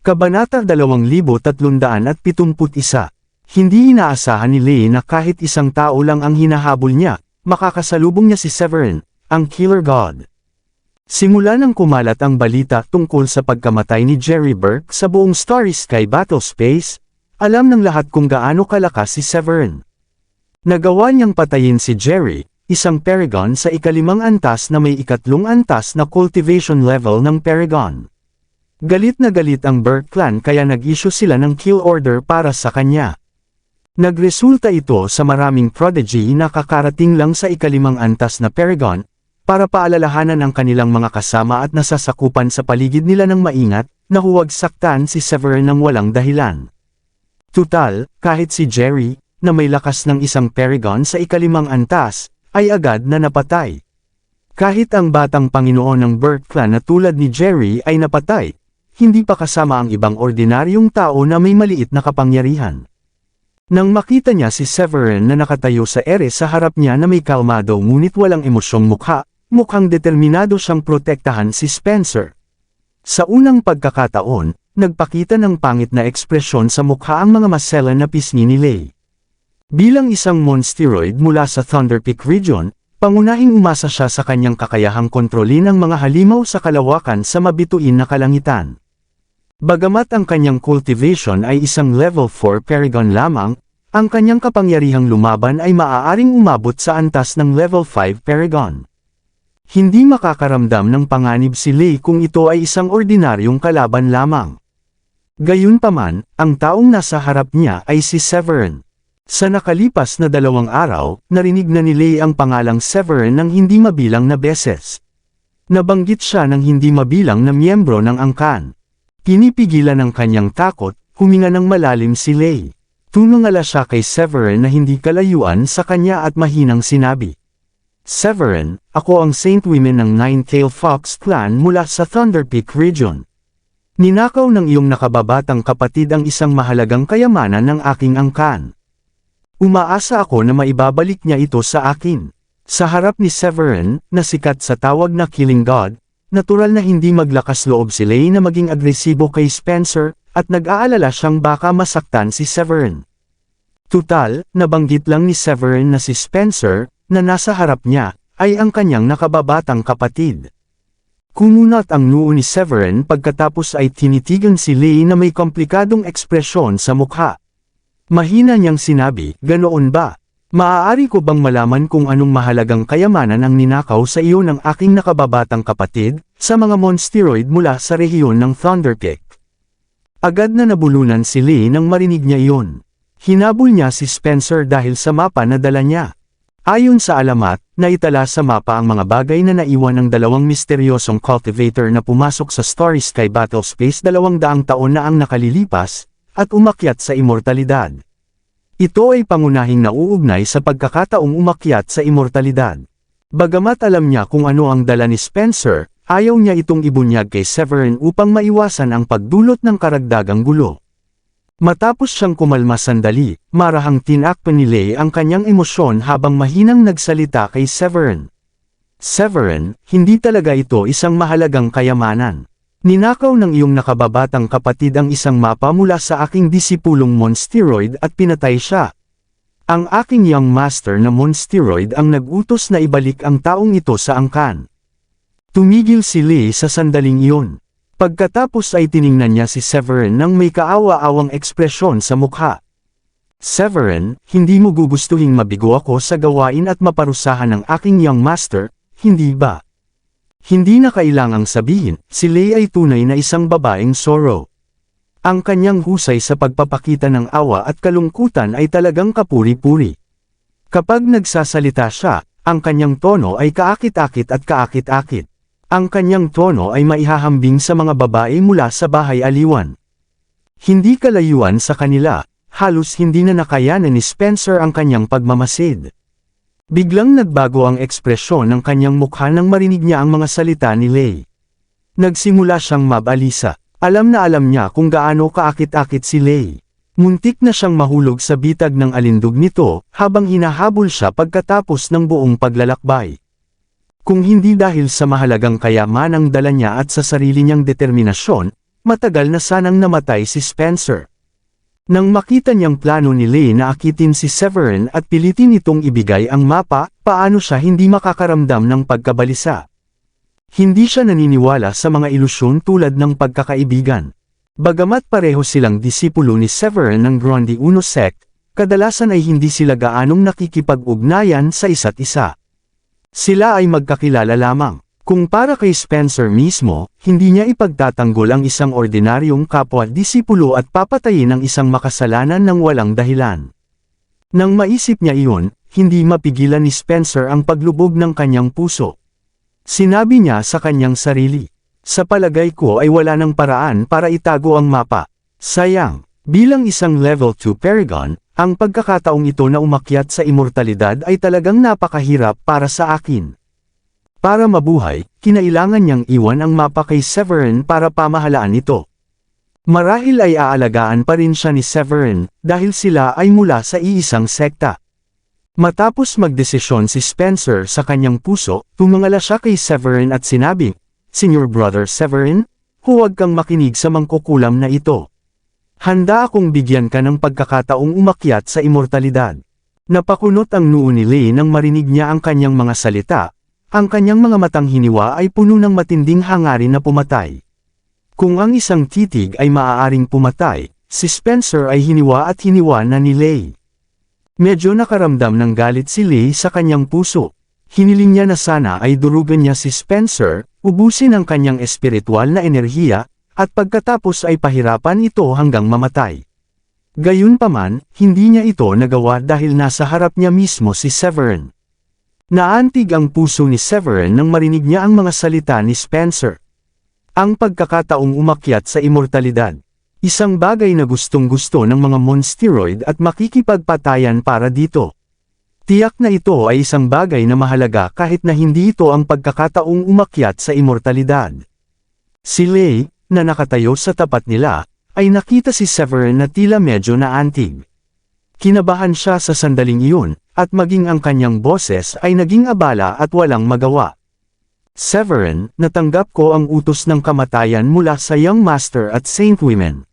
Kabanata 2371. Hindi inaasahan ni Lei na kahit isang tao lang ang hinahabol niya, makakasalubong niya si Severin, ang Killer God. Simula nang kumalat ang balita tungkol sa pagkamatay ni Jerry Burke sa buong Starry Sky Battlespace, alam ng lahat kung gaano kalakas si Severin. Nagawa niyang patayin si Jerry, isang Paragon sa ikalimang antas na may ikatlong antas na cultivation level ng Paragon. Galit na galit ang Burke clan kaya nag-issue sila ng kill order para sa kanya. Nagresulta ito sa maraming prodigy na kakarating lang sa ikalimang antas na Paragon, para paalalahanan ang kanilang mga kasama at nasasakupan sa paligid nila ng maingat, na huwag saktan si Severin ng walang dahilan. Tutal, kahit si Jerry, na may lakas ng isang Paragon sa ikalimang antas, ay agad na napatay. Kahit ang batang Panginoon ng Burke clan na tulad ni Jerry ay napatay, hindi pa kasama ang ibang ordinaryong tao na may maliit na kapangyarihan. Nang makita niya si Severin na nakatayo sa ere sa harap niya na may kalmado ngunit walang emosyong mukha, mukhang determinado siyang protektahan si Spencer. Sa unang pagkakataon, nagpakita ng pangit na ekspresyon sa mukha ang mga maselan na pisngi ni Lei. Bilang isang monsteroid mula sa Thunder Peak region, pangunahing umasa siya sa kanyang kakayahang kontrolin ang mga halimaw sa kalawakan sa mabituin na kalangitan. Bagamat ang kanyang cultivation ay isang level 4 Paragon lamang, ang kanyang kapangyarihang lumaban ay maaaring umabot sa antas ng level 5 Paragon. Hindi makakaramdam ng panganib si Lei kung ito ay isang ordinaryong kalaban lamang. Gayunpaman, ang taong nasa harap niya ay si Severin. Sa nakalipas na 2 araw, narinig na ni Lei ang pangalang Severin ng hindi mabilang na beses. Nabanggit siya ng hindi mabilang na miyembro ng angkan. Pinipigilan ng kanyang takot, huminga ng malalim si Lei. Tumangala siya kay Severin na hindi kalayuan sa kanya at mahinang sinabi. Severin, ako ang Saint Women ng Nine-Tailed Fox clan mula sa Thunder Peak region. Ninakaw ng iyong nakababatang kapatid ang isang mahalagang kayamanan ng aking angkan. Umaasa ako na maibabalik niya ito sa akin. Sa harap ni Severin, na sikat sa tawag na Killing God, natural na hindi maglakas loob si Lei na maging agresibo kay Spencer, at nag-aalala siyang baka masaktan si Severin. Tutal, nabanggit lang ni Severin na si Spencer, na nasa harap niya, ay ang kanyang nakababatang kapatid. Kumunat ang noo ni Severin pagkatapos ay tinitigan si Lei na may komplikadong ekspresyon sa mukha. Mahina niyang sinabi, ganoon ba? Maaari ko bang malaman kung anong mahalagang kayamanan ang ninakaw sa iyo ng aking nakababatang kapatid, sa mga monsteroid mula sa rehiyon ng Thunder Peak? Agad na nabulunan si Lei nang marinig niya iyon. Hinabol niya si Spencer dahil sa mapa na dala niya. Ayon sa alamat, naitala sa mapa ang mga bagay na naiwan ng 2 misteryosong cultivator na pumasok sa Starry Sky Battlespace 200 taon na ang nakalilipas, at umakyat sa immortalidad. Ito ay pangunahing nauugnay sa pagkakataong umakyat sa immortalidad. Bagamat alam niya kung ano ang dala ni Spencer, ayaw niya itong ibunyag kay Severin upang maiwasan ang pagdulot ng karagdagang gulo. Matapos siyang kumalma sandali, marahang tinakpan ni Lei ang kanyang emosyon habang mahinang nagsalita kay Severin. Severin, hindi talaga ito isang mahalagang kayamanan. Ninakaw ng iyong nakababatang kapatid ang isang mapa mula sa aking disipulong monsteroid at pinatay siya. Ang aking young master na monsteroid ang nag-utos na ibalik ang taong ito sa angkan. Tumigil si Lei sa sandaling iyon. Pagkatapos ay tiningnan niya si Severin nang may kaawa-awang ekspresyon sa mukha. Severin, hindi mo gugustuhing mabigo ako sa gawain at maparusahan ng aking young master, hindi ba? Hindi na kailangang sabihin, si Lei ay tunay na isang babaeng Sorrow. Ang kanyang husay sa pagpapakita ng awa at kalungkutan ay talagang kapuri-puri. Kapag nagsasalita siya, ang kanyang tono ay kaakit-akit at kaakit-akit. Ang kanyang tono ay maihahambing sa mga babae mula sa bahay aliwan. Hindi kalayuan sa kanila, halos hindi na nakayanan ni Spencer ang kanyang pagmamasid. Biglang nagbago ang ekspresyon ng kanyang mukha nang marinig niya ang mga salita ni Lei. Nagsimula siyang mabalisa. Alam na alam niya kung gaano kaakit-akit si Lei. Muntik na siyang mahulog sa bitag ng alindog nito, habang hinahabol siya pagkatapos ng buong paglalakbay. Kung hindi dahil sa mahalagang kayamanang dala niya at sa sarili niyang determinasyon, matagal na sanang namatay si Spencer. Nang makita niyang plano ni Lei na akitin si Severin at pilitin itong ibigay ang mapa, paano siya hindi makakaramdam ng pagkabalisa? Hindi siya naniniwala sa mga ilusyon tulad ng pagkakaibigan. Bagamat pareho silang disipulo ni Severin ng Gronde Uno sect, kadalasan ay hindi sila gaanong nakikipag-ugnayan sa isa't isa. Sila ay magkakilala lamang. Kung para kay Spencer mismo, hindi niya ipagtatanggol ang isang ordinaryong kapwa-disipulo at papatayin ang isang makasalanan ng walang dahilan. Nang maisip niya iyon, hindi mapigilan ni Spencer ang paglubog ng kanyang puso. Sinabi niya sa kanyang sarili, "Sa palagay ko ay wala ng paraan para itago ang mapa. Sayang, bilang isang level 2 Paragon, ang pagkakataong ito na umakyat sa immortalidad ay talagang napakahirap para sa akin." Para mabuhay, kinailangan niyang iwan ang mapa kay Severin para pamahalaan ito. Marahil ay aalagaan pa rin siya ni Severin, dahil sila ay mula sa iisang sekta. Matapos magdesisyon si Spencer sa kanyang puso, tumangala siya kay Severin at sinabi, "Senior Brother Severin, huwag kang makinig sa mangkukulam na ito. Handa akong bigyan ka ng pagkakataong umakyat sa immortalidad." Napakunot ang noo ni Lei nang marinig niya ang kanyang mga salita. Ang kanyang mga matang hiniwa ay puno ng matinding hangarin na pumatay. Kung ang isang titig ay maaaring pumatay, si Spencer ay hiniwa at hiniwa na ni Lei. Medyo nakaramdam ng galit si Lei sa kanyang puso. Hiniling niya na sana ay durugan niya si Spencer, ubusin ang kanyang espiritual na enerhiya, at pagkatapos ay pahirapan ito hanggang mamatay. Gayunpaman, hindi niya ito nagawa dahil nasa harap niya mismo si Severin. Naantig ang puso ni Severin nang marinig niya ang mga salita ni Spencer. Ang pagkakataong umakyat sa immortalidad. Isang bagay na gustong-gusto ng mga monsteroid at makikipagpatayan para dito. Tiyak na ito ay isang bagay na mahalaga kahit na hindi ito ang pagkakataong umakyat sa immortalidad. Si Lei, na nakatayo sa tapat nila, ay nakita si Severin na tila medyo naantig. Kinabahan siya sa sandaling iyon, at maging ang kanyang boses ay naging abala at walang magawa. "Severin, natanggap ko ang utos ng kamatayan mula sa Young Master at Saint Women.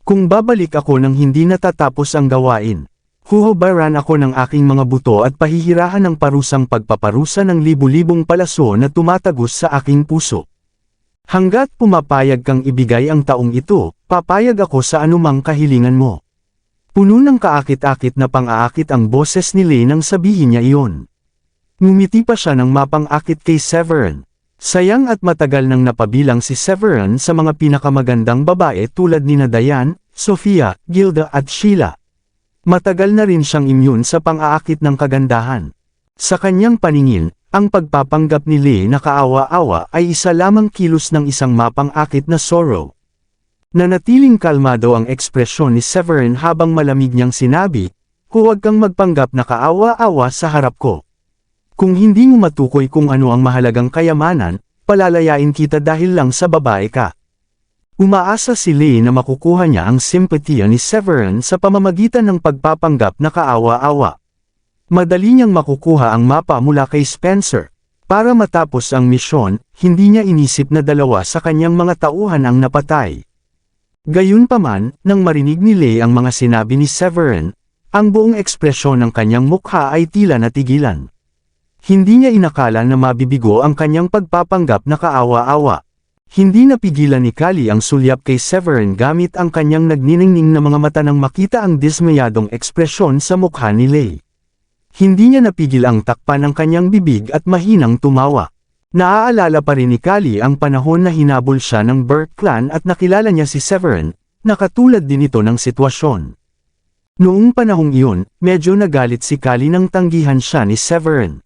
Kung babalik ako nang hindi natatapos ang gawain, huhubaran ako ng aking mga buto at pahihirahan ng parusang pagpaparusa ng libu-libong palaso na tumatagos sa aking puso. Hanggat pumapayag kang ibigay ang taong ito, papayag ako sa anumang kahilingan mo." Puno ng kaakit-akit na pang-aakit ang boses ni Lei nang sabihin niya iyon. Ngumiti pa siya ng mapang-akit kay Severin. Sayang at matagal nang napabilang si Severin sa mga pinakamagandang babae tulad ni Diane, Sofia, Gilda at Sheila. Matagal na rin siyang immune sa pang-aakit ng kagandahan. Sa kanyang paningin, ang pagpapanggap ni Lei na kaawa-awa ay isa lamang kilos ng isang mapang-akit na sorrow. Nanatiling kalmado ang ekspresyon ni Severin habang malamig niyang sinabi, "Huwag kang magpanggap na kaawa-awa sa harap ko. Kung hindi mo matukoy kung ano ang mahalagang kayamanan, palalayain kita dahil lang sa babae ka." Umaasa si Lei na makukuha niya ang simpatiya ni Severin sa pamamagitan ng pagpapanggap na kaawa-awa. Madali niyang makukuha ang mapa mula kay Spencer. Para matapos ang misyon, hindi niya inisip na dalawa sa kanyang mga tauhan ang napatay. Gayunpaman, nang marinig ni Lei ang mga sinabi ni Severin, ang buong ekspresyon ng kanyang mukha ay tila natigilan. Hindi niya inakala na mabibigo ang kanyang pagpapanggap na kaawa-awa. Hindi napigilan ni Kali ang sulyap kay Severin gamit ang kanyang nagniningning na mga mata nang makita ang dismayadong ekspresyon sa mukha ni Lei. Hindi niya napigil ang takpan ng kanyang bibig at mahinang tumawa. Naaalala pa rin ni Kali ang panahon na hinabol siya ng Burke clan at nakilala niya si Severin, nakatulad din ito ng sitwasyon. Noong panahong iyon, medyo nagalit si Kali nang tanggihan siya ni Severin.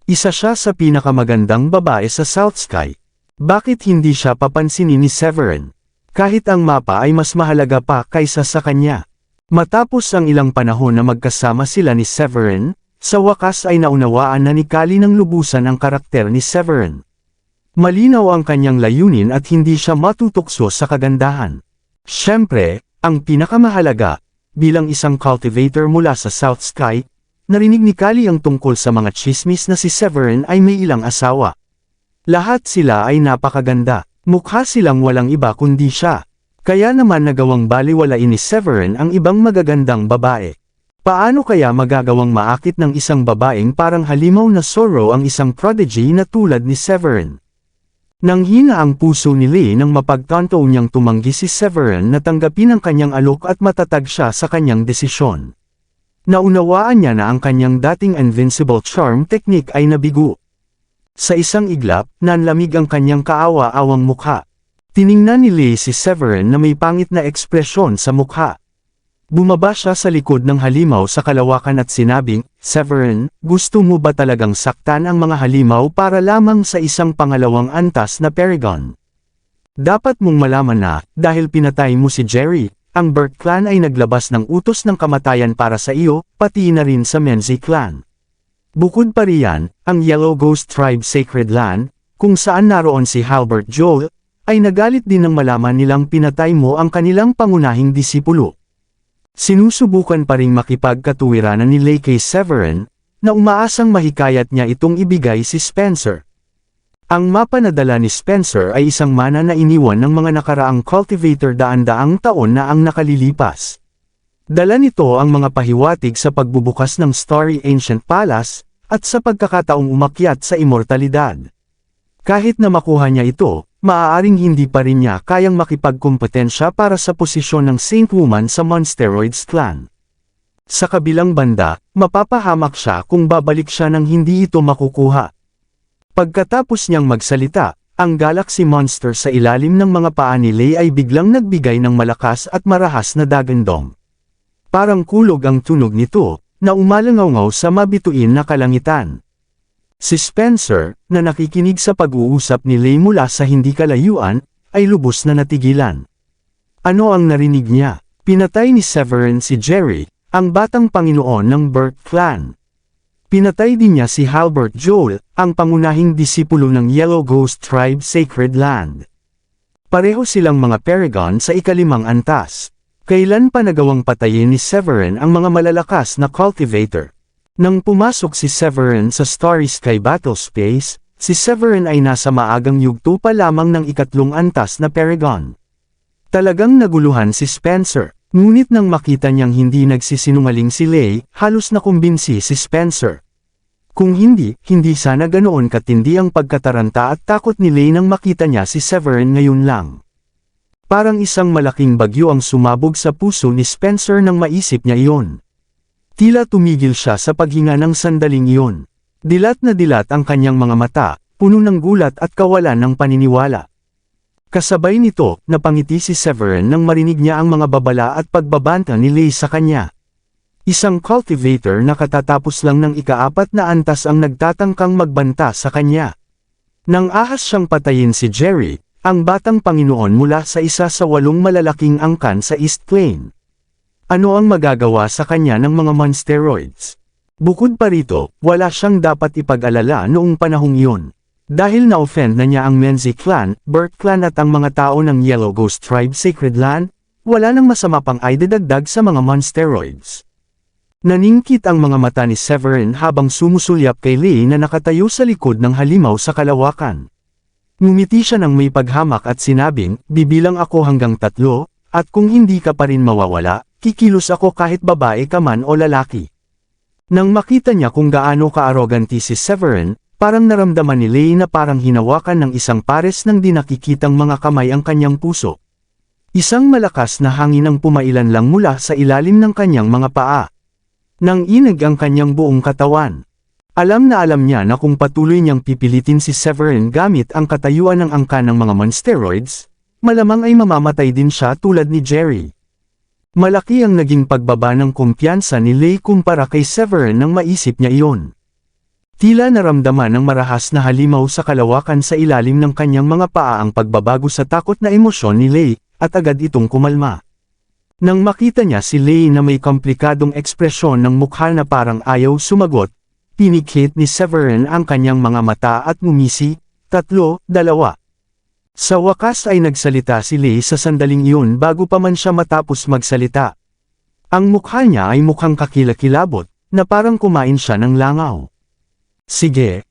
Isa siya sa pinakamagandang babae sa South Sky. Bakit hindi siya papansinin ni Severin? Kahit ang mapa ay mas mahalaga pa kaysa sa kanya. Matapos ang ilang panahon na magkasama sila ni Severin, sa wakas ay naunawaan na ni Kali ng lubusan ang karakter ni Severin. Malinaw ang kanyang layunin at hindi siya matutukso sa kagandahan. Siyempre, ang pinakamahalaga, bilang isang cultivator mula sa South Sky, narinig ni Kali ang tungkol sa mga tsismis na si Severin ay may ilang asawa. Lahat sila ay napakaganda. Mukha silang walang iba kundi siya. Kaya naman nagawang baliwalain ni Severin ang ibang magagandang babae. Paano kaya magagawang maakit ng isang babaeng parang halimaw na Zorro ang isang prodigy na tulad ni Severin? Nanghina ang puso ni Lee nang mapagtanto niyang tumanggi si Severin na tanggapin ang kanyang alok at matatag siya sa kanyang desisyon. Naunawaan niya na ang kanyang dating invincible charm technique ay nabigo. Sa isang iglap, nanlamig ang kanyang kaawa-awang mukha. Tiningnan ni Lee si Severin na may pangit na ekspresyon sa mukha. Bumaba siya sa likod ng halimaw sa kalawakan at sinabing, "Severin, gusto mo ba talagang saktan ang mga halimaw para lamang sa isang pangalawang antas na Paragon? Dapat mong malaman na, dahil pinatay mo si Jerry, ang Burke clan ay naglabas ng utos ng kamatayan para sa iyo, pati na rin sa Menzie clan. Bukod pa riyan, ang Yellow Ghost Tribe Sacred Land, kung saan naroon si Halbert Joel, ay nagalit din nang malaman nilang pinatay mo ang kanilang pangunahing disipulo." Sinusubukan pa ring makipagkatuwiranan ni Lee kay Severin, na umaasang mahikayat niya itong ibigay si Spencer. Ang mapa na dala ni Spencer ay isang mana na iniwan ng mga nakaraang cultivator daan-daang taon na ang nakalilipas. Dala nito ang mga pahiwatig sa pagbubukas ng Starry Ancient Palace, at sa pagkakataong umakyat sa immortalidad. Kahit na makuha niya ito, maaaring hindi pa rin niya kayang makipagkompetensya para sa posisyon ng Saint Woman sa Monsteroids clan. Sa kabilang banda, mapapahamak siya kung babalik siya nang hindi ito makukuha. Pagkatapos niyang magsalita, ang Galaxy Monster sa ilalim ng mga paa ni Lee ay biglang nagbigay ng malakas at marahas na dagandong. Parang kulog ang tunog nito, na umalangaw sa mabituin na kalangitan. Si Spencer, na nakikinig sa pag-uusap ni Lee mula sa hindi kalayuan, ay lubos na natigilan. Ano ang narinig niya? Pinatay ni Severin si Jerry, ang batang Panginoon ng Burke clan. Pinatay din niya si Halbert Joel, ang pangunahing disipulo ng Yellow Ghost Tribe Sacred Land. Pareho silang mga Paragon sa ikalimang antas. Kailan pa nagawang patayin ni Severin ang mga malalakas na cultivator? Nang pumasok si Severin sa Starry Sky Battle Space, si Severin ay nasa maagang yugto pa lamang ng ikatlong antas na Paragon. Talagang naguluhan si Spencer, ngunit nang makita niyang hindi nagsisinungaling si Lee, halos nakumbinsi si Spencer. Kung hindi sana ganoon katindi ang pagkataranta at takot ni Lee nang makita niya si Severin ngayon lang. Parang isang malaking bagyo ang sumabog sa puso ni Spencer nang maisip niya iyon. Tila tumigil siya sa paghinga ng sandaling iyon. Dilat na dilat ang kanyang mga mata, puno ng gulat at kawalan ng paniniwala. Kasabay nito, napangiti si Severin nang marinig niya ang mga babala at pagbabanta ni Lee sa kanya. Isang cultivator na katatapos lang ng ika-4 na antas ang nagtatangkang magbanta sa kanya. Nang ahas siyang patayin si Jerry, ang batang Panginoon mula sa isa sa 8 malalaking angkan sa East Plain. Ano ang magagawa sa kanya ng mga Monsteroids? Bukod pa rito, wala siyang dapat ipag-alala noong panahong iyon. Dahil na-offend na niya ang Menzie clan, Burke clan at ang mga tao ng Yellow Ghost Tribe Sacred Land, wala nang masama pang idadagdag sa mga Monsteroids. Naningkit ang mga mata ni Severin habang sumusulyap kay Lee na nakatayo sa likod ng halimaw sa kalawakan. Ngumiti siya ng may paghamak at sinabing, "Bibilang ako hanggang 3, at kung hindi ka pa rin mawawala, kikilos ako kahit babae ka man o lalaki." Nang makita niya kung gaano ka-arroganti si Severin, parang naramdaman ni Lee na parang hinawakan ng isang pares ng di nakikitang mga kamay ang kanyang puso. Isang malakas na hangin ang pumailan lang mula sa ilalim ng kanyang mga paa. Nang inig ang kanyang buong katawan. Alam niya na kung patuloy niyang pipilitin si Severin gamit ang katayuan ng angkan ng mga Monsteroids, malamang ay mamamatay din siya tulad ni Jerry. Malaki ang naging pagbaba ng kumpiyansa ni Lee kumpara kay Severin nang maisip niya iyon. Tila naramdaman ng marahas na halimaw sa kalawakan sa ilalim ng kanyang mga paa ang pagbabago sa takot na emosyon ni Lee, at agad itong kumalma. Nang makita niya si Lee na may komplikadong ekspresyon ng mukha na parang ayaw sumagot, pinikit ni Severin ang kanyang mga mata at ngumisi, 3, 2. Sa wakas ay nagsalita si Lee sa sandaling iyon bago pa man siya matapos magsalita. Ang mukha niya ay mukhang kakilakilabot, na parang kumain siya ng langaw. Sige,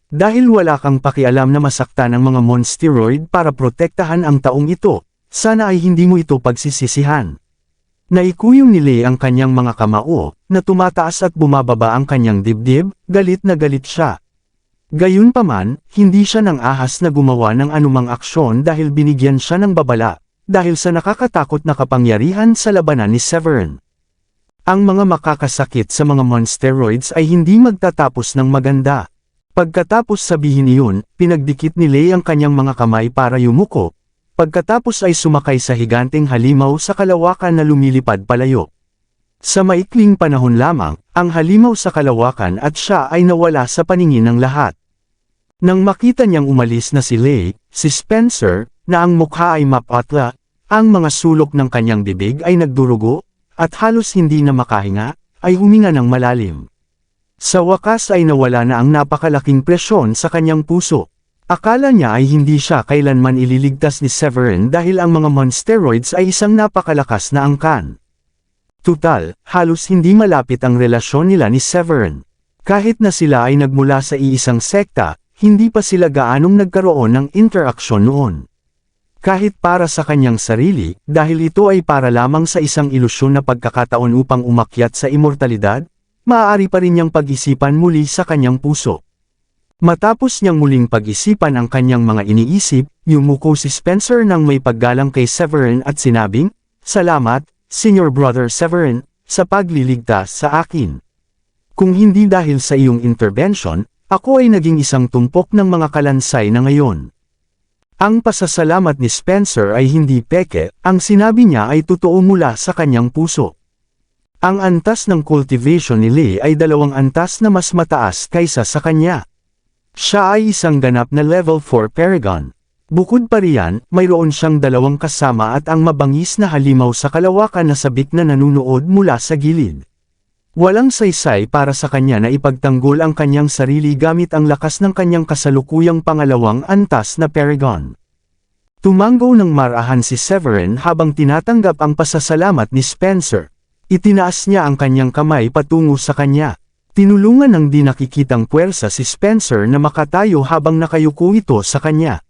Dahil wala kang pakialam na masaktan ang mga monsteroid para protektahan ang taong ito, sana ay hindi mo ito pagsisisihan. Naikuyong ni Lei ang kanyang mga kamao, na tumataas at bumababa ang kanyang dibdib, galit na galit siya. Gayunpaman, hindi siya nang ahas na gumawa ng anumang aksyon dahil binigyan siya ng babala, dahil sa nakakatakot na kapangyarihan sa labanan ni Severin. Ang mga makakasakit sa mga monsteroids ay hindi magtatapos ng maganda. Pagkatapos sabihin iyon, pinagdikit ni Lei ang kanyang mga kamay para yumuko, pagkatapos ay sumakay sa higanteng halimaw sa kalawakan na lumilipad palayo. Sa maikling panahon lamang, ang halimaw sa kalawakan at siya ay nawala sa paningin ng lahat. Nang makita niyang umalis na si Lei, si Spencer, na ang mukha ay mapatla, ang mga sulok ng kanyang bibig ay nagdurugo, at halos hindi na makahinga, ay huminga ng malalim. Sa wakas ay nawala na ang napakalaking presyon sa kanyang puso. Akala niya ay hindi siya kailanman ililigtas ni Severin dahil ang mga monsteroids ay isang napakalakas na angkan. Tutal, halos hindi malapit ang relasyon nila ni Severin. Kahit na sila ay nagmula sa iisang sekta, hindi pa sila gaanong nagkaroon ng interaksyon noon. Kahit para sa kanyang sarili, dahil ito ay para lamang sa isang ilusyon na pagkakataon upang umakyat sa immortalidad, maaari pa rin niyang pag-isipan muli sa kanyang puso. Matapos niyang muling pag-isipan ang kanyang mga iniisip, yumuko si Spencer nang may paggalang kay Severin at sinabing, "Salamat, Senior Brother Severin, sa pagliligtas sa akin. Kung hindi dahil sa iyong intervention, ako ay naging isang tumpok ng mga kalansay na ngayon." Ang pasasalamat ni Spencer ay hindi peke, ang sinabi niya ay totoo mula sa kanyang puso. Ang antas ng cultivation ni Lei ay 2 antas na mas mataas kaysa sa kanya. Siya ay isang ganap na level 4 Paragon. Bukod pa riyan, mayroon siyang 2 kasama at ang mabangis na halimaw sa kalawakan na sabik na nanunood mula sa gilid. Walang saysay para sa kanya na ipagtanggol ang kanyang sarili gamit ang lakas ng kanyang kasalukuyang pangalawang antas na Paragon. Tumanggo ng marahan si Severin habang tinatanggap ang pasasalamat ni Spencer. Itinaas niya ang kanyang kamay patungo sa kanya. Tinulungan ng di nakikitang puwersa si Spencer na makatayo habang nakayuko ito sa kanya.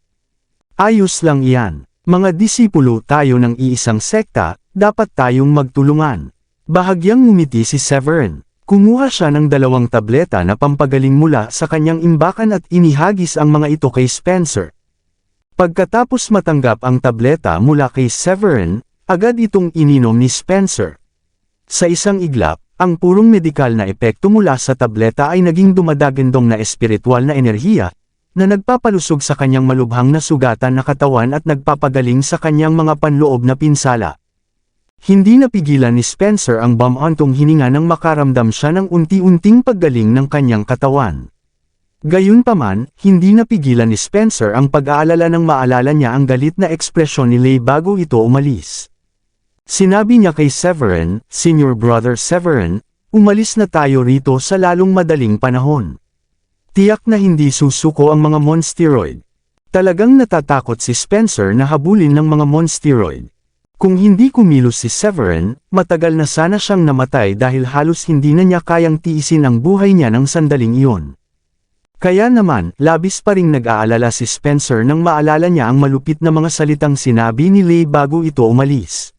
Ayos lang iyan. Mga disipulo tayo ng iisang sekta, dapat tayong magtulungan. Bahagyang ngumiti si Severin. Kumuha siya ng 2 tableta na pampagaling mula sa kanyang imbakan at inihagis ang mga ito kay Spencer. Pagkatapos matanggap ang tableta mula kay Severin, agad itong ininom ni Spencer. Sa isang iglap, ang purong medikal na epekto mula sa tableta ay naging dumadagandong na espiritual na enerhiya, na nagpapalusog sa kanyang malubhang na sugatan na katawan at nagpapagaling sa kanyang mga panloob na pinsala. Hindi napigilan ni Spencer ang bumantong hininga nang makaramdam siya ng unti-unting paggaling ng kanyang katawan. Gayunpaman, hindi napigilan ni Spencer ang pag-aalala nang maalala niya ang galit na ekspresyon ni Lei bago ito umalis. Sinabi niya kay Severin, "Senior Brother Severin, umalis na tayo rito sa lalong madaling panahon." Tiyak na hindi susuko ang mga monsteroid. Talagang natatakot si Spencer na habulin ng mga monsteroid. Kung hindi kumilos si Severin, matagal na sana siyang namatay dahil halos hindi na niya kayang tiisin ang buhay niya ng sandaling iyon. Kaya naman, labis pa ring nag-aalala si Spencer nang maalala niya ang malupit na mga salitang sinabi ni Lei bago ito umalis.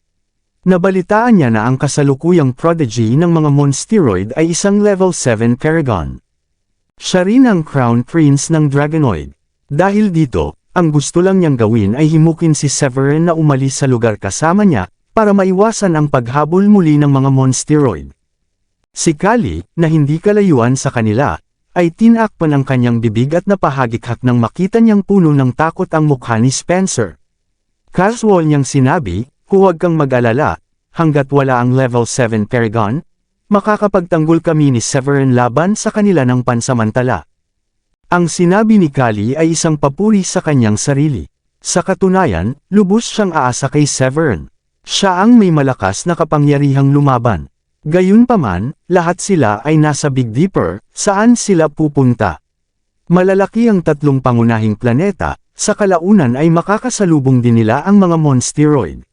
Nabalitaan niya na ang kasalukuyang prodigy ng mga monsteroid ay isang level 7 Paragon. Siya rin ang Crown Prince ng Dragonoid. Dahil dito, ang gusto lang niyang gawin ay himukin si Severin na umalis sa lugar kasama niya, para maiwasan ang paghabol muli ng mga monsteroid. Si Kali, na hindi kalayuan sa kanila, ay tinakpan ang kanyang bibig at napahagikak nang makita niyang puno ng takot ang mukha ni Spencer. Casual niyang sinabi, "Huwag kang mag-alala, hanggat wala ang level 7 Paragon, makakapagtanggol kami ni Severin laban sa kanila ng pansamantala." Ang sinabi ni Kali ay isang papuri sa kanyang sarili. Sa katunayan, lubos siyang aasa kay Severin. Siya ang may malakas na kapangyarihang lumaban. Gayunpaman, lahat sila ay nasa Big Dipper, saan sila pupunta. Malalaki ang 3 pangunahing planeta, sa kalaunan ay makakasalubong din nila ang mga monsteroid.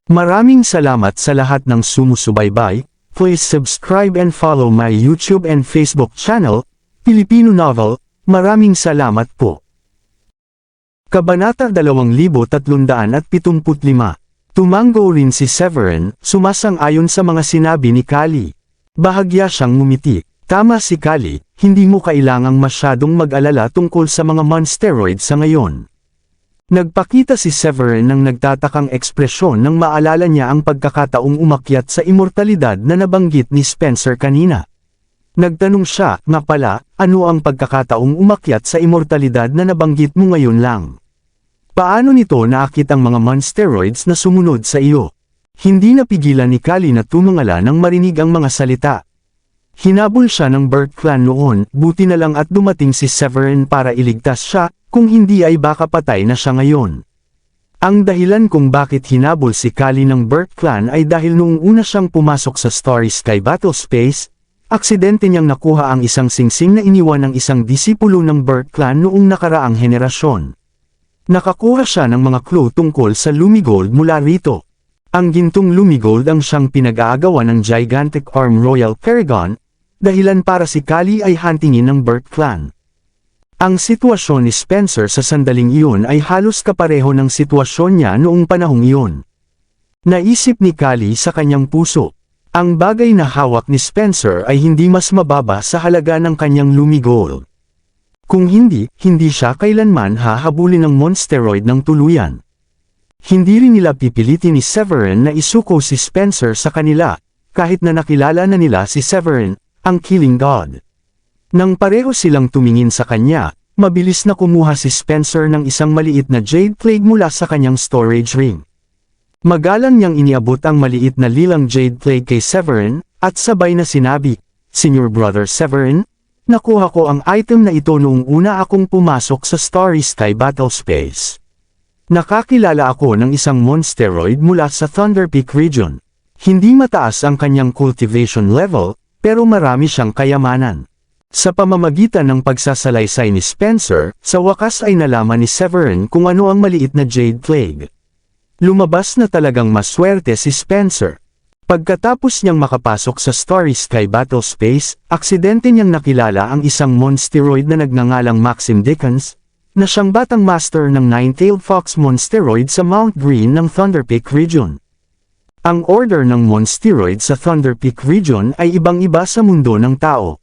Maraming salamat sa lahat ng sumusubaybay. Please subscribe and follow my YouTube and Facebook channel, Filipino Novel, Maraming salamat po. Kabanata 2375. Tumango rin si Severin, sumasang-ayon sa mga sinabi ni Kali. Bahagya siyang ngumiti. Tama si Kali, hindi mo kailangang masyadong mag-alala tungkol sa mga monsteroid sa ngayon. Nagpakita si Severin ng nagtatakang ekspresyon nang maalala niya ang pagkakataong umakyat sa immortalidad na nabanggit ni Spencer kanina. Nagtanong siya, nga pala, ano ang pagkakataong umakyat sa immortalidad na nabanggit mo ngayon lang? Paano nito naakit ang mga monsteroids na sumunod sa iyo? Hindi napigilan ni Kali na tumangala nang marinig ang mga salita. Hinabol siya ng Burt clan noon, buti na lang at dumating si Severin para iligtas siya, kung hindi ay baka patay na siya ngayon. Ang dahilan kung bakit hinabol si Kali ng Burt clan ay dahil noong una siyang pumasok sa Starry Sky Battle Space, aksidente niyang nakuha ang isang singsing na iniwan ng isang disipulo ng Burt clan noong nakaraang henerasyon. Nakakuha siya ng mga clue tungkol sa Lumigold mula rito. Ang gintong Lumigold ang siyang pinag-aagawan ng Gigantic Arm Royal Paragon, dahilan para si Kali ay huntingin ng Burt clan. Ang sitwasyon ni Spencer sa sandaling iyon ay halos kapareho ng sitwasyon niya noong panahong iyon. Naisip ni Kali sa kanyang puso. Ang bagay na hawak ni Spencer ay hindi mas mababa sa halaga ng kanyang Lumigold. Kung hindi, hindi siya kailanman hahabulin ng monsteroid ng tuluyan. Hindi rin nila pipilitin ni Severin na isuko si Spencer sa kanila, kahit na nakilala na nila si Severin, ang Killing God. Nang pareho silang tumingin sa kanya, mabilis na kumuha si Spencer ng isang maliit na jade plague mula sa kanyang storage ring. Magalang niyang iniabot ang maliit na lilang jade plague kay Severin, at sabay na sinabi, "Senior Brother Severin, nakuha ko ang item na ito noong una akong pumasok sa Starry Sky Battle Space. Nakakilala ako ng isang monsteroid mula sa Thunder Peak region. Hindi mataas ang kanyang cultivation level, pero marami siyang kayamanan." Sa pamamagitan ng pagsasalaysay ni Spencer, sa wakas ay nalaman ni Severin kung ano ang maliit na jade plague. Lumabas na talagang maswerte si Spencer. Pagkatapos niyang makapasok sa Starry Sky Battle Space, aksidente niyang nakilala ang isang monsteroid na nagngangalang Maxim Dickens, na siyang batang master ng Nine-Tailed Fox monsteroid sa Mount Green ng Thunder Peak region. Ang order ng monsteroid sa Thunder Peak region ay ibang-iba sa mundo ng tao.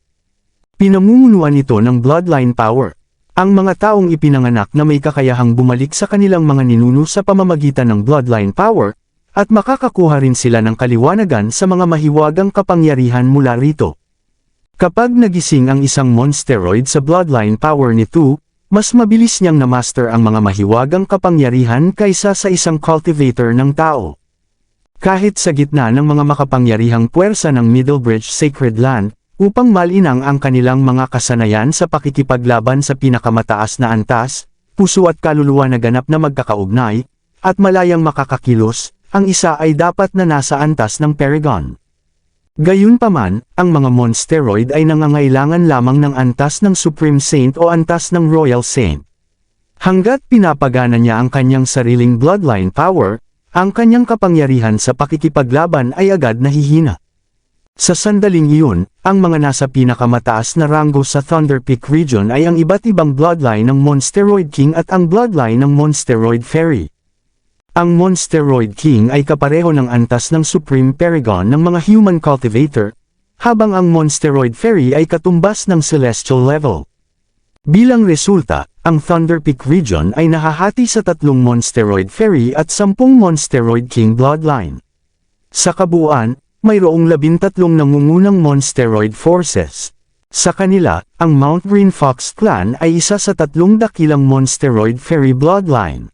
Pinamumunuan ito ng bloodline power. Ang mga taong ipinanganak na may kakayahang bumalik sa kanilang mga ninuno sa pamamagitan ng bloodline power, at makakakuha rin sila ng kaliwanagan sa mga mahiwagang kapangyarihan mula rito. Kapag nagising ang isang monsteroid sa bloodline power nito, mas mabilis niyang na-master ang mga mahiwagang kapangyarihan kaysa sa isang cultivator ng tao. Kahit sa gitna ng mga makapangyarihang puwersa ng Middlebridge Sacred Land, upang malinang ang kanilang mga kasanayan sa pakikipaglaban sa pinakamataas na antas, puso at kaluluwa na ganap na magkakaugnay, at malayang makakakilos, ang isa ay dapat na nasa antas ng Paragon. Gayunpaman, ang mga monsteroid ay nangangailangan lamang ng antas ng Supreme Saint o antas ng Royal Saint. Hanggat pinapagana niya ang kanyang sariling bloodline power, ang kanyang kapangyarihan sa pakikipaglaban ay agad nahihina. Sa sandaling iyon, ang mga nasa pinakamataas na ranggo sa Thunder Peak region ay ang iba't ibang bloodline ng Monsteroid King at ang bloodline ng Monsteroid Fairy. Ang Monsteroid King ay kapareho ng antas ng Supreme Paragon ng mga human cultivator, habang ang Monsteroid Fairy ay katumbas ng celestial level. Bilang resulta, ang Thunder Peak region ay nahahati sa 3 Monsteroid Fairy at 10 Monsteroid King bloodline. Sa kabuuan, mayroong 13 nangungunang monsteroid forces. Sa kanila, ang Mount Green Fox clan ay isa sa 3 dakilang monsteroid fairy bloodline.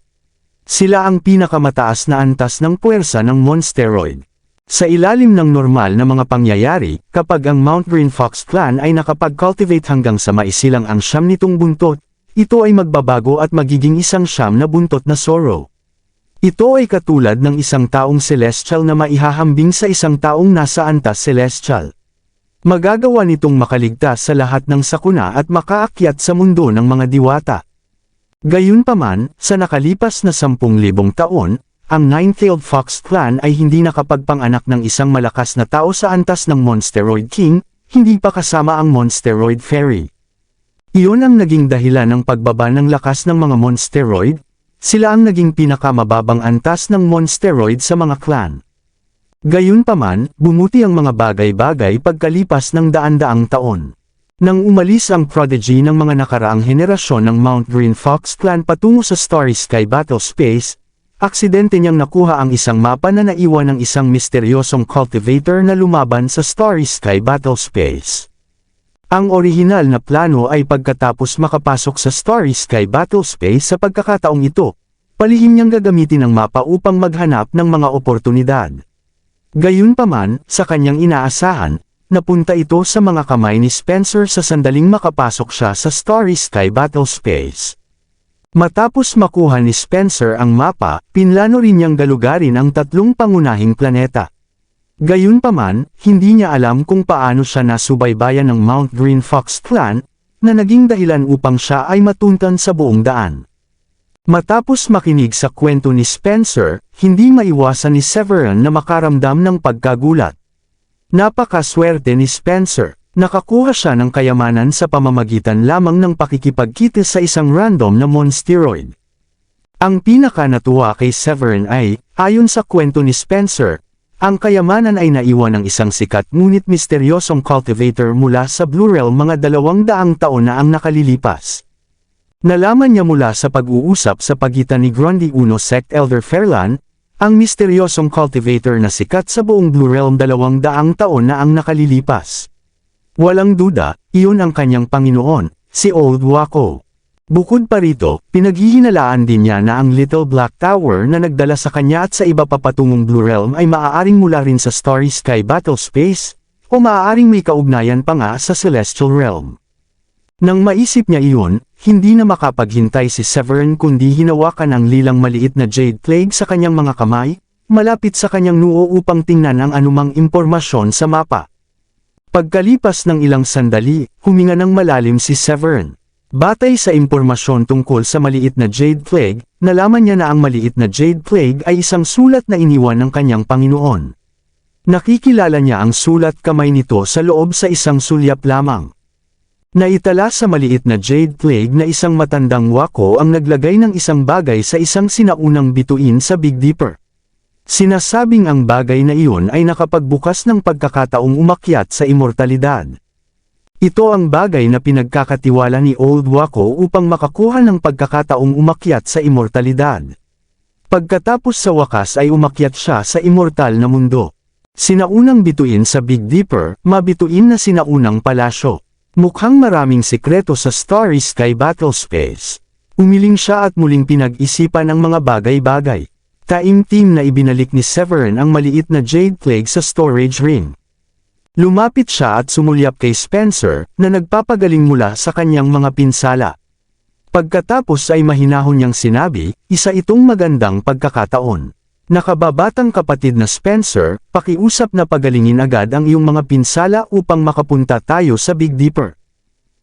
Sila ang pinakamataas na antas ng puwersa ng monsteroid. Sa ilalim ng normal na mga pangyayari, kapag ang Mount Green Fox clan ay nakapag-cultivate hanggang sa maisilang ang 9 nitong buntot, ito ay magbabago at magiging isang 9 na buntot na sorrow. Ito ay katulad ng isang taong celestial na maihahambing sa isang taong nasa antas celestial. Magagawa nitong makaligtas sa lahat ng sakuna at makaakyat sa mundo ng mga diwata. Gayunpaman, sa nakalipas na 10,000 taon, ang Nine-Tailed Fox clan ay hindi nakapagpanganak ng isang malakas na tao sa antas ng Monsteroid King, hindi pa kasama ang Monsteroid Fairy. Iyon ang naging dahilan ng pagbaba ng lakas ng mga monsteroid, sila ang naging pinakamababang antas ng monsteroid sa mga clan. Gayunpaman, bumuti ang mga bagay-bagay pagkalipas ng daan-daang taon. Nang umalis ang prodigy ng mga nakaraang henerasyon ng Mount Green Fox Clan patungo sa Starry Sky Battle Space, aksidente niyang nakuha ang isang mapa na naiwan ng isang misteryosong cultivator na lumaban sa Starry Sky Battle Space. Ang orihinal na plano ay pagkatapos makapasok sa Starry Sky Battle Space sa pagkakataong ito, palihim niyang gagamitin ang mapa upang maghanap ng mga oportunidad. Gayunpaman, sa kanyang inaasahan, napunta ito sa mga kamay ni Spencer sa sandaling makapasok siya sa Starry Sky Battle Space. Matapos makuha ni Spencer ang mapa, pinlano rin niyang galugarin ang 3 pangunahing planeta. Gayunpaman, hindi niya alam kung paano siya nasubaybayan ng Mount Green Fox Clan, na naging dahilan upang siya ay matuntan sa buong daan. Matapos makinig sa kwento ni Spencer, hindi maiwasan ni Severin na makaramdam ng pagkagulat. Napakaswerte ni Spencer, nakakuha siya ng kayamanan sa pamamagitan lamang ng pakikipagkita sa isang random na monsteroid. Ang pinaka-natuwa kay Severin ay, ayon sa kwento ni Spencer, ang kayamanan ay naiwan ng isang sikat ngunit misteryosong cultivator mula sa Blue Realm mga 200 taon na ang nakalilipas. Nalaman niya mula sa pag-uusap sa pagitan ni Grundy Uno Sect Elder Fairlan, ang misteryosong cultivator na sikat sa buong Blue Realm 200 taon na ang nakalilipas. Walang duda, iyon ang kanyang Panginoon, si Old Wako. Bukod pa rito, pinaghihinalaan din niya na ang Little Black Tower na nagdala sa kanya at sa iba pa patungong Blue Realm ay maaaring mula rin sa Starry Sky Battle Space, o maaaring may kaugnayan pa nga sa Celestial Realm. Nang maisip niya iyon, hindi na makapaghintay si Severin kundi hinawakan ang lilang maliit na Jade Plague sa kanyang mga kamay, malapit sa kanyang noo upang tingnan ang anumang impormasyon sa mapa. Pagkalipas ng ilang sandali, huminga ng malalim si Severin. Batay sa impormasyon tungkol sa maliit na Jade Plague, nalaman niya na ang maliit na Jade Plague ay isang sulat na iniwan ng kanyang Panginoon. Nakikilala niya ang sulat kamay nito sa loob sa isang sulyap lamang. Naitala sa maliit na Jade Plague na isang matandang wako ang naglagay ng isang bagay sa isang sinaunang bituin sa Big Dipper. Sinasabing ang bagay na iyon ay nakapagbukas ng pagkakataong umakyat sa immortalidad. Ito ang bagay na pinagkakatiwala ni Old Wako upang makakuha ng pagkakataong umakyat sa immortalidad. Pagkatapos sa wakas ay umakyat siya sa immortal na mundo. Sinaunang bituin sa Big Dipper, mabituin na sinaunang palasyo. Mukhang maraming sikreto sa Starry Sky Battle Space. Umiling siya at muling pinag-isipan ang mga bagay-bagay. Taimtim na ibinalik ni Severin ang maliit na Jade Plague sa storage ring. Lumapit siya at sumulyap kay Spencer, na nagpapagaling mula sa kanyang mga pinsala. Pagkatapos ay mahinahon niyang sinabi, isa itong magandang pagkakataon. Nakababatang kapatid na Spencer, pakiusap na pagalingin agad ang iyong mga pinsala upang makapunta tayo sa Big Dipper.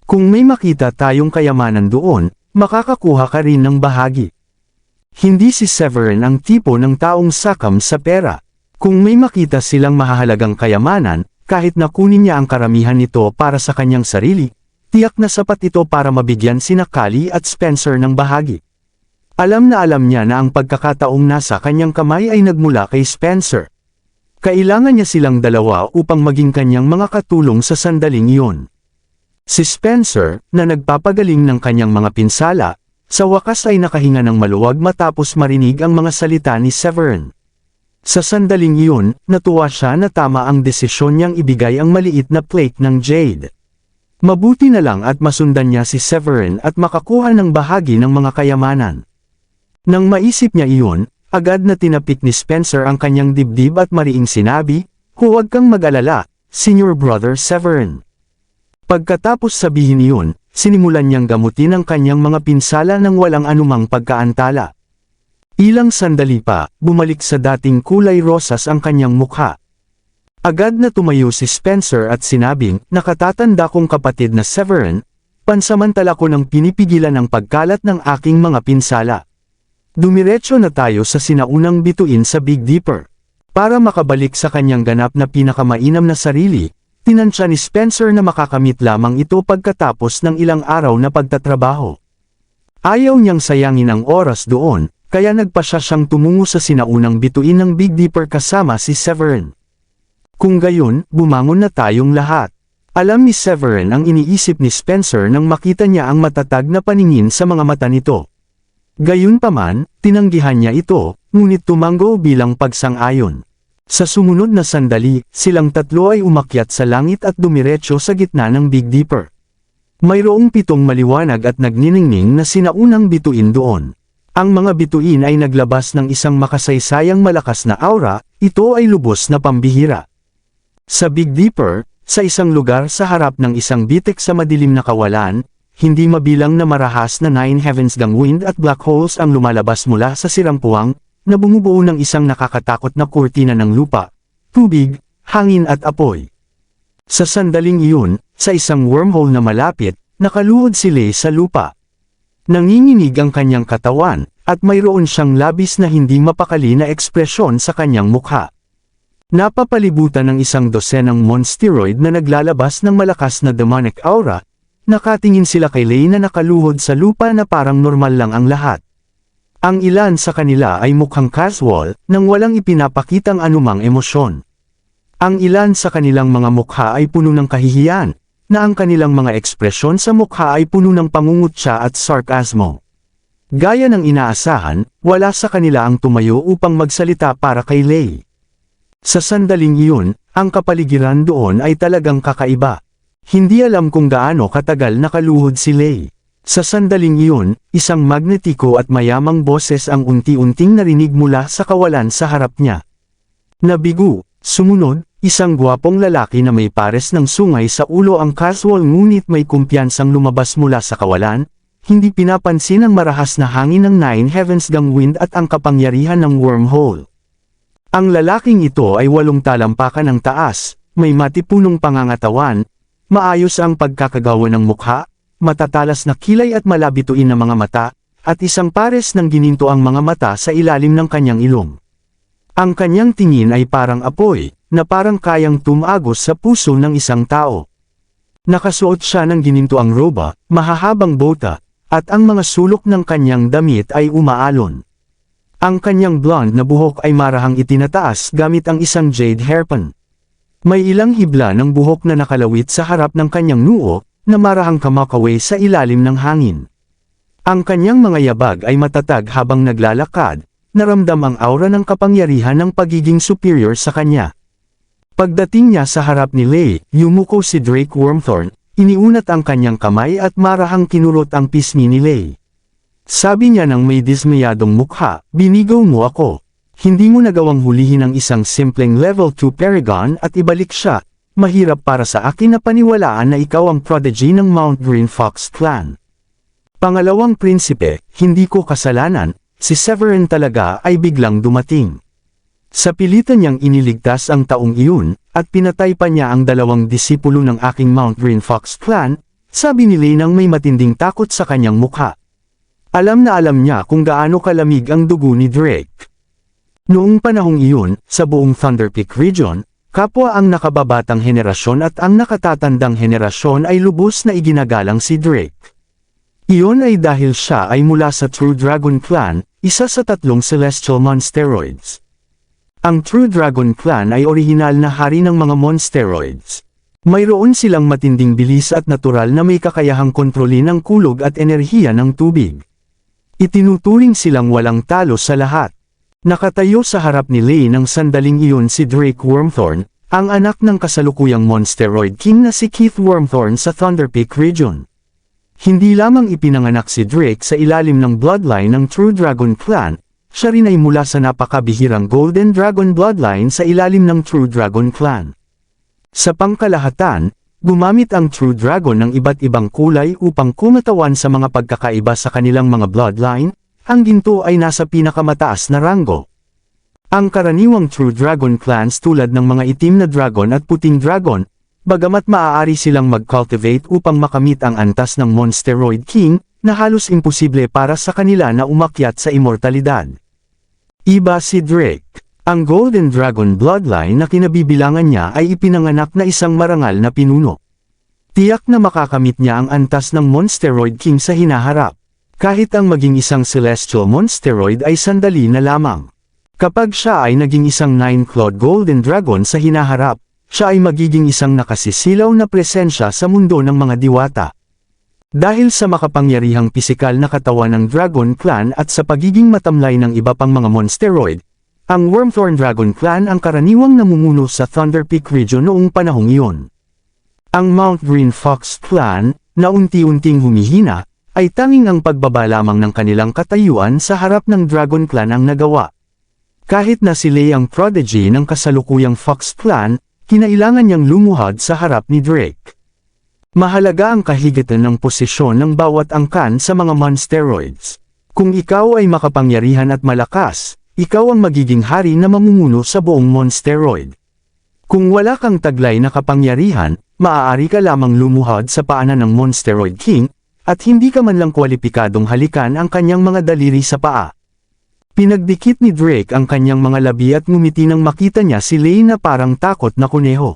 Kung may makita tayong kayamanan doon, makakakuha ka rin ng bahagi. Hindi si Severin ang tipo ng taong sakam sa pera. Kung may makita silang mahahalagang kayamanan, kahit na kunin niya ang karamihan nito para sa kanyang sarili, tiyak na sapat ito para mabigyan sina Kali at Spencer ng bahagi. Alam niya na ang pagkakataong nasa kanyang kamay ay nagmula kay Spencer. Kailangan niya silang dalawa upang maging kanyang mga katulong sa sandaling iyon. Si Spencer, na nagpapagaling ng kanyang mga pinsala, sa wakas ay nakahinga ng maluwag matapos marinig ang mga salita ni Severin. Sa sandaling iyon, natuwa siya na tama ang desisyon niyang ibigay ang maliit na plate ng Jade. Mabuti na lang at masundan niya si Severin at makakuha ng bahagi ng mga kayamanan. Nang maisip niya iyon, agad na tinapik ni Spencer ang kanyang dibdib at mariing sinabi, "Huwag kang mag-alala, Senior Brother Severin." Pagkatapos sabihin iyon, sinimulan niyang gamutin ang kanyang mga pinsala nang walang anumang pagkaantala. Ilang sandali pa, bumalik sa dating kulay rosas ang kanyang mukha. Agad na tumayo si Spencer at sinabing, "Nakatatanda kong kapatid na Severin, pansamantala ko nang pinipigilan ang pagkalat ng aking mga pinsala. Dumiretso na tayo sa sinaunang bituin sa Big Dipper. Para makabalik sa kanyang ganap na pinakamainam na sarili, tinansya ni Spencer na makakamit lamang ito pagkatapos ng ilang araw na pagtatrabaho. Ayaw niyang sayangin ang oras doon, kaya nagpasya siyang tumungo sa sinaunang bituin ng Big Dipper kasama si Severin. Kung gayon, bumangon na tayong lahat. Alam ni Severin ang iniisip ni Spencer nang makita niya ang matatag na paningin sa mga mata nito. Gayunpaman, tinanggihan niya ito, ngunit tumango bilang pagsang-ayon. Sa sumunod na sandali, silang tatlo ay umakyat sa langit at dumiretso sa gitna ng Big Dipper. Mayroong 7 maliwanag at nagniningning na sinaunang bituin doon. Ang mga bituin ay naglabas ng isang makasaysayang malakas na aura, ito ay lubos na pambihira. Sa Big Dipper, sa isang lugar sa harap ng isang bitik sa madilim na kawalan, hindi mabilang na marahas na 9 heavens gang wind at black holes ang lumalabas mula sa sirampuang, na bumubuo ng isang nakakatakot na kurtina ng lupa, tubig, hangin at apoy. Sa sandaling iyon, sa isang wormhole na malapit, nakaluhod si Lei sa lupa. Nanginginig ang kanyang katawan, at mayroon siyang labis na hindi mapakali na ekspresyon sa kanyang mukha. Napapalibutan ng isang dosenang monsteroid na naglalabas ng malakas na demonic aura, nakatingin sila kay Lei na nakaluhod sa lupa na parang normal lang ang lahat. Ang ilan sa kanila ay mukhang casual, nang walang ipinapakitang anumang emosyon. Ang ilan sa kanilang mga mukha ay puno ng kahihiyan, na ang kanilang mga ekspresyon sa mukha ay puno ng pangungutya at sarkasmo. Gaya ng inaasahan, wala sa kanila ang tumayo upang magsalita para kay Lei. Sa sandaling iyon, ang kapaligiran doon ay talagang kakaiba. Hindi alam kung gaano katagal nakaluhod si Lei. Sa sandaling iyon, isang magnetiko at mayamang boses ang unti-unting narinig mula sa kawalan sa harap niya. Nabigo, sumunod, isang gwapong lalaki na may pares ng sungay sa ulo ang casual ngunit may kumpiyansang lumabas mula sa kawalan, hindi pinapansin ang marahas na hangin ng 9 heavens gang wind at ang kapangyarihan ng wormhole. Ang lalaking ito ay 8 talampakan ng taas, may matipunong pangangatawan, maayos ang pagkakagawa ng mukha, matatalas na kilay at malabituin na mga mata, at isang pares ng gininto ang mga mata sa ilalim ng kanyang ilong. Ang kanyang tingin ay parang apoy, na parang kayang tumagos sa puso ng isang tao. Nakasuot siya ng ginintoang roba, mahahabang bota, at ang mga sulok ng kanyang damit ay umaalon. Ang kanyang blonde na buhok ay marahang itinataas gamit ang isang jade hairpin. May ilang hibla ng buhok na nakalawit sa harap ng kanyang noo, na marahang kamakaway sa ilalim ng hangin. Ang kanyang mga yabag ay matatag habang naglalakad, naramdam ang aura ng kapangyarihan ng pagiging superior sa kanya. Pagdating niya sa harap ni Lei, yumuko si Drake Wormthorn, iniunat ang kanyang kamay at marahang kinurot ang pisngi ni Lei. Sabi niya ng may dismayadong mukha, "Binigaw mo ako. Hindi mo nagawang hulihin ang isang simpleng level 2 Paragon at ibalik siya. Mahirap para sa akin na paniwalaan na ikaw ang prodigy ng Mount Green Fox clan." Pangalawang prinsipe, hindi ko kasalanan, si Severin talaga ay biglang dumating. Sa pilitan niyang iniligtas ang taong iyon, at pinatay pa niya ang 2 disipulo ng aking Mount Green Fox clan, sabi ni Lei nang may matinding takot sa kanyang mukha. Alam na alam niya kung gaano kalamig ang dugo ni Drake. Noong panahong iyon, sa buong Thunder Peak region, kapwa ang nakababatang henerasyon at ang nakatatandang henerasyon ay lubos na iginagalang si Drake. Iyon ay dahil siya ay mula sa True Dragon Clan, isa sa 3 celestial monsteroids. Ang True Dragon Clan ay orihinal na hari ng mga monsteroids. Mayroon silang matinding bilis at natural na may kakayahang kontrolin ang kulog at enerhiya ng tubig. Itinuturing silang walang talo sa lahat. Nakatayo sa harap ni Lei ng sandaling iyon si Drake Wormthorn, ang anak ng kasalukuyang monsteroid king na si Keith Wormthorn sa Thunder Peak region. Hindi lamang ipinanganak si Drake sa ilalim ng bloodline ng True Dragon Clan, siya rin ay mula sa napakabihirang Golden Dragon bloodline sa ilalim ng True Dragon Clan. Sa pangkalahatan, gumamit ang True Dragon ng iba't ibang kulay upang kumatawan sa mga pagkakaiba sa kanilang mga bloodline. Ang ginto ay nasa pinakamataas na ranggo. Ang karaniwang True Dragon clans tulad ng mga itim na dragon at puting dragon, bagamat maaari silang mag-cultivate upang makamit ang antas ng Monsteroid King, na halos imposible para sa kanila na umakyat sa immortalidad. Iba si Drake. Ang Golden Dragon bloodline na kinabibilangan niya ay ipinanganak na isang marangal na pinuno. Tiyak na makakamit niya ang antas ng Monsteroid King sa hinaharap. Kahit ang maging isang Celestial Monsteroid ay sandali na lamang. Kapag siya ay naging isang 9-clawed Golden Dragon sa hinaharap, siya ay magiging isang nakasisilaw na presensya sa mundo ng mga diwata. Dahil sa makapangyarihang pisikal na katawan ng Dragon Clan at sa pagiging matamlay ng iba pang mga Monsteroid, ang Wormthorn Dragon Clan ang karaniwang namumuno sa Thunder Peak region noong panahong iyon. Ang Mount Green Fox Clan, na unti-unting humihina, ay tanging ang pagbaba lamang ng kanilang katayuan sa harap ng Dragon Clan ang nagawa. Kahit na si Lei ang prodigy ng kasalukuyang Fox Clan, kinailangan niyang lumuhad sa harap ni Drake. Mahalaga ang kahigatan ng posisyon ng bawat angkan sa mga Monsteroids. Kung ikaw ay makapangyarihan at malakas, ikaw ang magiging hari na mamumuno sa buong Monsteroid. Kung wala kang taglay na kapangyarihan, maaari ka lamang lumuhad sa paanan ng Monsteroid King, at hindi ka man lang kwalipikadong halikan ang kanyang mga daliri sa paa. Pinagdikit ni Drake ang kanyang mga labi at ngumiti nang makita niya si Lei na parang takot na kuneho.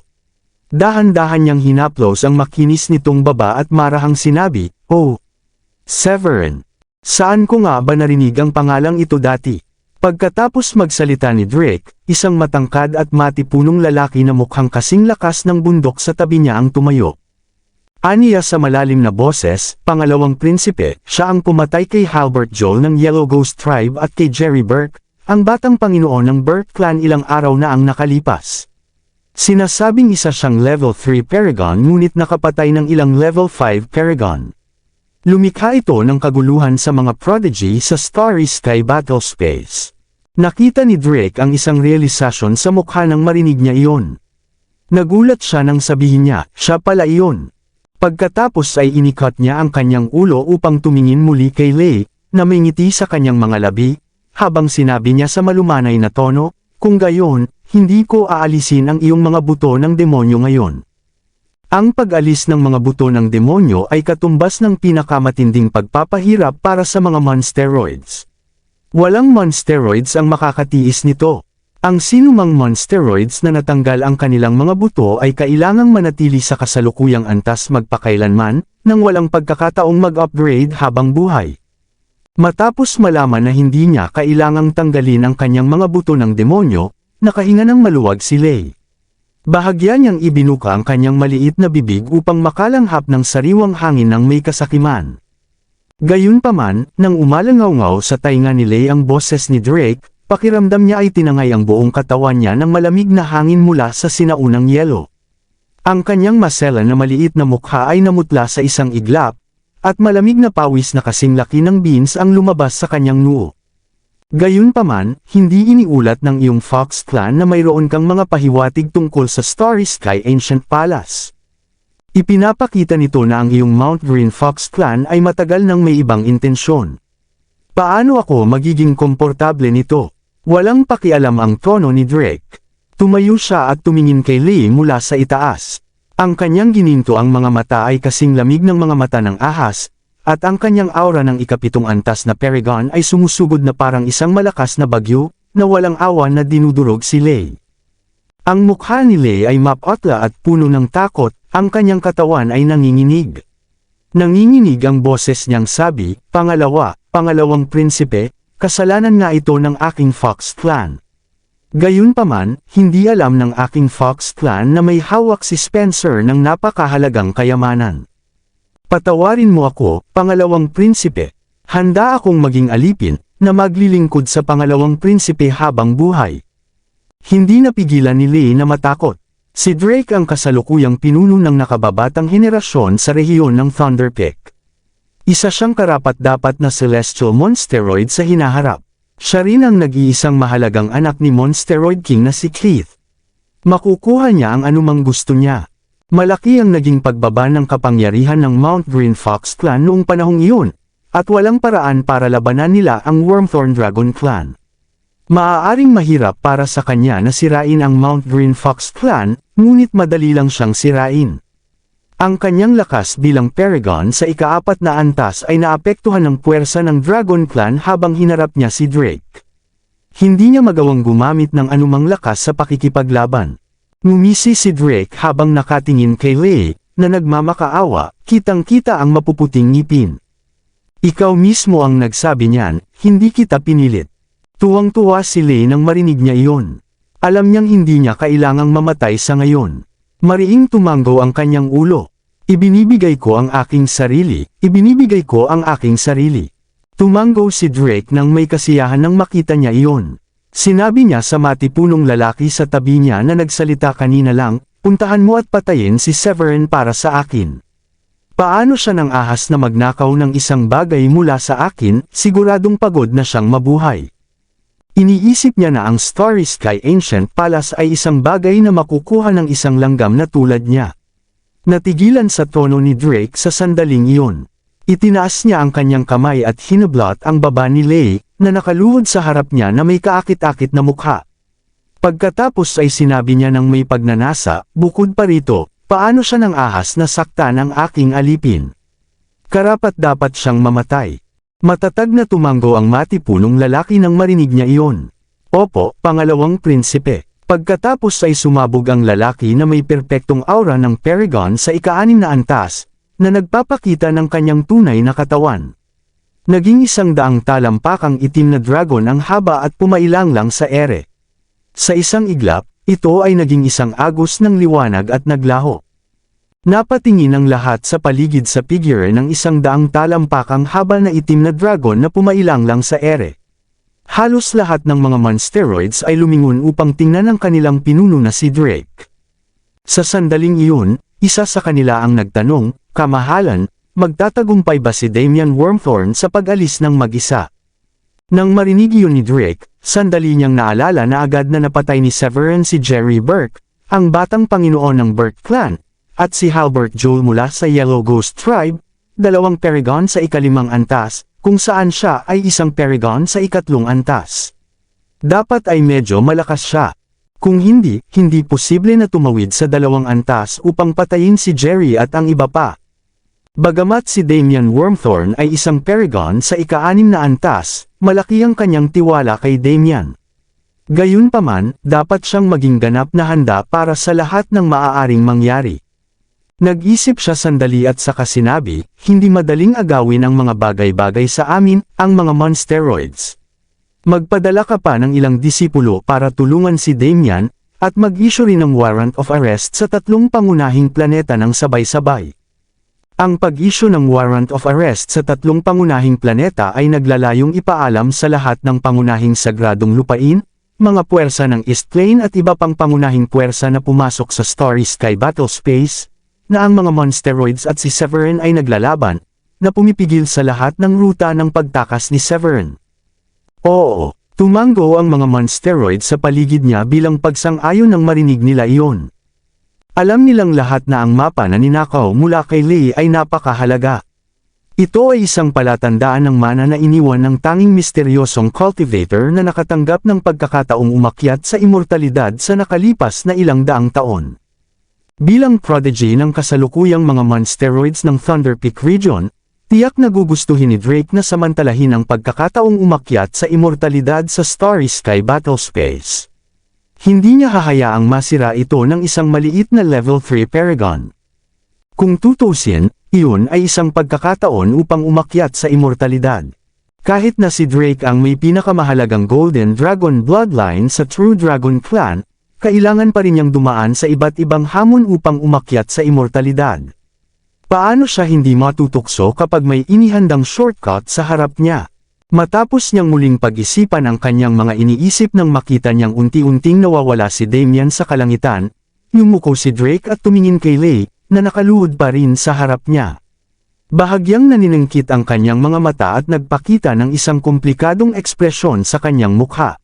Dahan-dahan niyang hinaplos ang makinis nitong baba at marahang sinabi, "Oh, Severin, saan ko nga ba narinig ang pangalang ito dati?" Pagkatapos magsalita ni Drake, isang matangkad at matipunong lalaki na mukhang kasing lakas ng bundok sa tabi niya ang tumayo. Aniya sa malalim na boses, "Pangalawang prinsipe, siya ang pumatay kay Halbert Joel ng Yellow Ghost Tribe at kay Jerry Burke, ang batang panginoon ng Burke Clan ilang araw na ang nakalipas. Sinasabing isa siyang level 3 Paragon ngunit nakapatay ng ilang level 5 Paragon. Lumikha ito ng kaguluhan sa mga prodigy sa Starry Sky Battle Space." Nakita ni Drake ang isang realisasyon sa mukha nang marinig niya iyon. Nagulat siya nang sabihin niya, siya pala iyon. Pagkatapos ay inikat niya ang kanyang ulo upang tumingin muli kay Lei, na may ngiti sa kanyang mga labi, habang sinabi niya sa malumanay na tono, "Kung gayon, hindi ko aalisin ang iyong mga buto ng demonyo ngayon." Ang pag-alis ng mga buto ng demonyo ay katumbas ng pinakamatinding pagpapahirap para sa mga Monsteroids. Walang Monsteroids ang makakatiis nito. Ang sinumang Monsteroids na natanggal ang kanilang mga buto ay kailangang manatili sa kasalukuyang antas magpakailanman, nang walang pagkakataong mag-upgrade habang buhay. Matapos malaman na hindi niya kailangang tanggalin ang kanyang mga buto ng demonyo, nakahinga ng maluwag si Lei. Bahagya niyang ibinuka ang kanyang maliit na bibig upang makalanghap ng sariwang hangin ng may kasakiman. Gayunpaman, nang umalangaw-ngaw sa tainga ni Lei ang boses ni Drake, pakiramdam niya ay tinangay ang buong katawan niya ng malamig na hangin mula sa sinaunang yelo. Ang kanyang masela na maliit na mukha ay namutla sa isang iglap, at malamig na pawis na kasing laki ng beans ang lumabas sa kanyang noo. Gayunpaman, hindi iniulat ng iyong Fox Clan na mayroon kang mga pahiwatig tungkol sa Starry Sky Ancient Palace. Ipinapakita nito na ang iyong Mount Green Fox Clan ay matagal nang may ibang intensyon. Paano ako magiging komportable nito? Walang pakialam ang tono ni Drake. Tumayo siya at tumingin kay Lei mula sa itaas. Ang kanyang gininto ang mga mata ay kasing lamig ng mga mata ng ahas, at ang kanyang aura ng ikapitong antas na Paragon ay sumusugod na parang isang malakas na bagyo, na walang awa na dinudurog si Lei. Ang mukha ni Lei ay mapotla at puno ng takot, ang kanyang katawan ay nanginginig. Nanginginig ang boses niyang sabi, "Pangalawang prinsipe, kasalanan nga ito ng aking Fox Clan." Gayunpaman, hindi alam ng aking Fox Clan na may hawak si Spencer ng napakahalagang kayamanan. "Patawarin mo ako, pangalawang prinsipe. Handa akong maging alipin, na maglilingkod sa pangalawang prinsipe habang buhay." Hindi napigilan ni Lei na matakot. Si Drake ang kasalukuyang pinuno ng nakababatang henerasyon sa rehiyon ng Thunder Peak. Isa siyang karapat-dapat na Celestial Monsteroid sa hinaharap. Siya rin ang nag-iisang mahalagang anak ni Monsteroid King na si Keith. Makukuha niya ang anumang gusto niya. Malaki ang naging pagbaba ng kapangyarihan ng Mount Green Fox Clan noong panahong iyon, at walang paraan para labanan nila ang Wormthorn Dragon Clan. Maaaring mahirap para sa kanya na sirain ang Mount Green Fox Clan, ngunit madali lang siyang sirain. Ang kanyang lakas bilang Paragon sa ika-4 na antas ay naapektuhan ng puwersa ng Dragon Clan habang hinarap niya si Drake. Hindi niya magawang gumamit ng anumang lakas sa pakikipaglaban. Ngumisi si Drake habang nakatingin kay Lei, na nagmamakaawa, kitang-kita ang mapuputing ngipin. Ikaw mismo ang nagsabi niyan, hindi kita pinilit. Tuwang-tuwa si Lei nang marinig niya iyon. Alam niyang hindi niya kailangang mamatay sa ngayon. Mariing tumanggo ang kanyang ulo. Ibinibigay ko ang aking sarili, ibinibigay ko ang aking sarili. Tumanggo si Drake nang may kasiyahan nang makita niya iyon. Sinabi niya sa matipunong lalaki sa tabi niya na nagsalita kanina lang, puntahan mo at patayin si Severin para sa akin. Paano siya nang ahas na magnakaw ng isang bagay mula sa akin, siguradong pagod na siyang mabuhay. Iniisip niya na ang Starry Sky Ancient Palace ay isang bagay na makukuha ng isang langgam na tulad niya. Natigilan sa tono ni Drake sa sandaling iyon. Itinaas niya ang kanyang kamay at hinablot ang baba ni Lei, na nakaluhod sa harap niya na may kaakit-akit na mukha. Pagkatapos ay sinabi niya ng may pagnanasa, bukod pa rito, paano siya nang ahas na saktan ang aking alipin? Karapat-dapat siyang mamatay. Matatag na tumanggo ang matipunong lalaki nang marinig niya iyon. Opo, pangalawang prinsipe. Pagkatapos ay sumabog ang lalaki na may perpektong aura ng Paragon sa ika-6 na antas, na nagpapakita ng kanyang tunay na katawan. Naging 100 talampakang itim na dragon ang haba at pumailang lang sa ere. Sa isang iglap, ito ay naging isang agos ng liwanag at naglaho. Napatingin ang lahat sa paligid sa figure ng 100 talampakang haba na itim na dragon na pumailang lang sa ere. Halos lahat ng mga monsteroids ay lumingon upang tingnan ang kanilang pinuno na si Drake. Sa sandaling iyon, isa sa kanila ang nagtanong, "Kamahalan, magtatagumpay ba si Damian Wormthorn sa pag-alis ng mag-isa?" Nang marinig iyon ni Drake, sandali niyang naalala na agad na napatay ni Severin si Jerry Burke, ang batang panginoon ng Burke clan, at si Halbert Joel mula sa Yellow Ghost Tribe, 2 Paragon sa ika-5 antas, kung saan siya ay isang Paragon sa ika-3 antas. Dapat ay medyo malakas siya. Kung hindi, hindi posible na tumawid sa 2 antas upang patayin si Jerry at ang iba pa. Bagamat si Damian Wormthorn ay isang Paragon sa ika-6 na antas, malaki ang kanyang tiwala kay Damian. Gayunpaman, dapat siyang maging ganap na handa para sa lahat ng maaaring mangyari. Nag-isip siya sandali at saka sinabi, hindi madaling agawin ang mga bagay-bagay sa amin, ang mga monsteroids. Magpadala ka pa ng ilang disipulo para tulungan si Damian, at mag-issue rin ng warrant of arrest sa 3 pangunahing planeta ng sabay-sabay. Ang pag-issue ng warrant of arrest sa 3 pangunahing planeta ay naglalayong ipaalam sa lahat ng pangunahing sagradong lupain, mga puwersa ng East Plane at iba pang pangunahing puwersa na pumasok sa Starry Sky Battle Space, na ang mga monsteroids at si Severin ay naglalaban, na pumipigil sa lahat ng ruta ng pagtakas ni Severin. Oo, tumanggo ang mga monsteroids sa paligid niya bilang pagsang-ayon ng marinig nila iyon. Alam nilang lahat na ang mapa na ninakaw mula kay Lei ay napakahalaga. Ito ay isang palatandaan ng mana na iniwan ng tanging misteryosong cultivator na nakatanggap ng pagkakataong umakyat sa immortalidad sa nakalipas na ilang daang taon. Bilang prodigy ng kasalukuyang mga monsteroids ng Thunder Peak region, tiyak na gugustuhin ni Drake na samantalahin ang pagkakataong umakyat sa immortalidad sa Starry Sky Battle Space. Hindi niya hahayaang masira ito ng isang maliit na level 3 Paragon. Kung tutusin, iyon ay isang pagkakataon upang umakyat sa immortalidad. Kahit na si Drake ang may pinakamahalagang Golden Dragon bloodline sa True Dragon Clan, kailangan pa rin niyang dumaan sa iba't ibang hamon upang umakyat sa immortalidad. Paano siya hindi matutukso kapag may inihandang shortcut sa harap niya? Matapos niyang muling pag-isipan ang kanyang mga iniisip nang makita niyang unti-unting nawawala si Damian sa kalangitan, yumuko si Drake at tumingin kay Lei, na nakaluhod pa rin sa harap niya. Bahagyang naniningkit ang kanyang mga mata at nagpakita ng isang komplikadong ekspresyon sa kanyang mukha.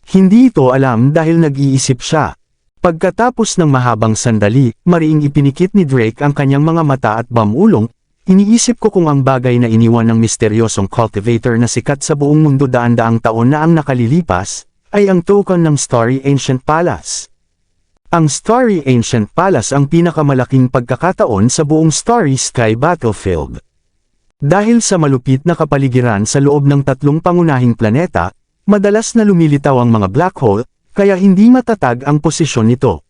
Hindi ito alam dahil nag-iisip siya. Pagkatapos ng mahabang sandali, mariing ipinikit ni Drake ang kanyang mga mata at bamulong, iniisip ko kung ang bagay na iniwan ng misteryosong cultivator na sikat sa buong mundo daan-daang taon na ang nakalilipas, ay ang token ng Starry Ancient Palace. Ang Starry Ancient Palace ang pinakamalaking pagkakataon sa buong Starry Sky Battlefield. Dahil sa malupit na kapaligiran sa loob ng 3 pangunahing planeta, madalas na lumilitaw ang mga black hole, kaya hindi matatag ang posisyon nito.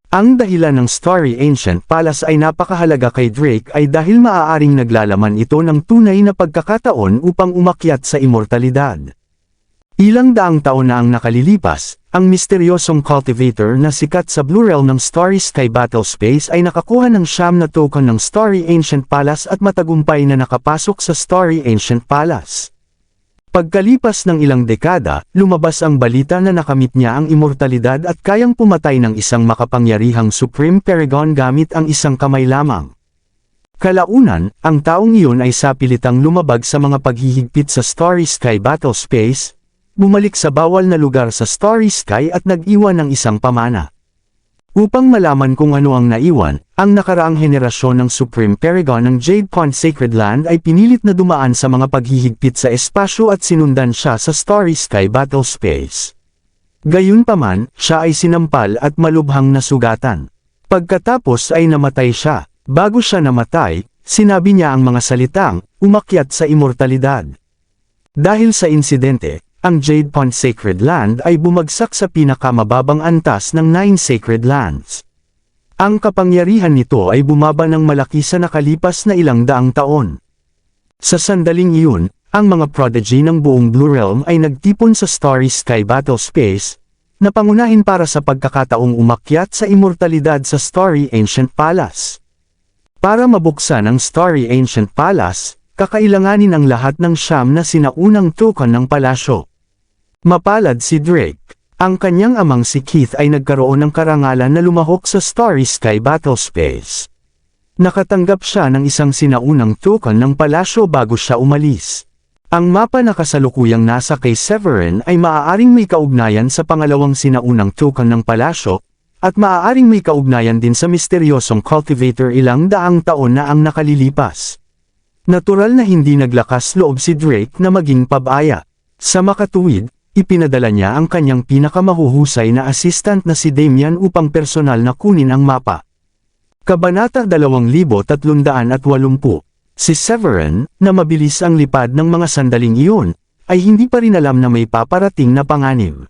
Ang dahilan ng Starry Ancient Palace ay napakahalaga kay Drake ay dahil maaaring naglalaman ito ng tunay na pagkakataon upang umakyat sa immortalidad. Ilang daang taon na ang nakalilipas, ang misteryosong cultivator na sikat sa Blue Realm ng Starry Sky Battlespace ay nakakuha ng 9 na token ng Starry Ancient Palace at matagumpay na nakapasok sa Starry Ancient Palace. Pagkalipas ng ilang dekada, lumabas ang balita na nakamit niya ang immortalidad at kayang pumatay ng isang makapangyarihang Supreme Paragon gamit ang isang kamay lamang. Kalaunan, ang taong iyon ay sapilitang lumabag sa mga paghihigpit sa Starry Sky Battlespace, bumalik sa bawal na lugar sa Starry Sky at nag-iwan ng isang pamana. Upang malaman kung ano ang naiwan, ang nakaraang henerasyon ng Supreme Paragon ng Jade Pond Sacred Land ay pinilit na dumaan sa mga paghihigpit sa espasyo at sinundan siya sa Starry Sky Battlespace. Gayunpaman, siya ay sinampal at malubhang nasugatan. Pagkatapos ay namatay siya. Bago siya namatay, sinabi niya ang mga salitang, umakyat sa immortalidad. Dahil sa insidente, ang Jade Pond Sacred Land ay bumagsak sa pinakamababang antas ng 9 Sacred Lands. Ang kapangyarihan nito ay bumaba ng malaki sa nakalipas na ilang daang taon. Sa sandaling iyon, ang mga prodigy ng buong Blue Realm ay nagtipon sa Starry Sky Battlespace, na pangunahin para sa pagkakataong umakyat sa immortalidad sa Starry Ancient Palace. Para mabuksan ang Starry Ancient Palace, kakailanganin ang lahat ng 9 na sinaunang token ng palasyo. Mapalad si Drake. Ang kanyang amang si Keith ay nagkaroon ng karangalan na lumahok sa Starry Sky Battlespace. Nakatanggap siya ng isang sinaunang token ng palasyo bago siya umalis. Ang mapa na kasalukuyang nasa kay Severin ay maaaring may kaugnayan sa pangalawang sinaunang token ng palasyo, at maaaring may kaugnayan din sa misteryosong cultivator ilang daang taon na ang nakalilipas. Natural na hindi naglakas loob si Drake na maging pabaya. Sa makatuwid, ipinadala niya ang kanyang pinakamahuhusay na assistant na si Damian upang personal na kunin ang mapa. Kabanata 2380. Si Severin, na mabilis ang lipad ng mga sandaling iyon, ay hindi pa rin alam na may paparating na panganib.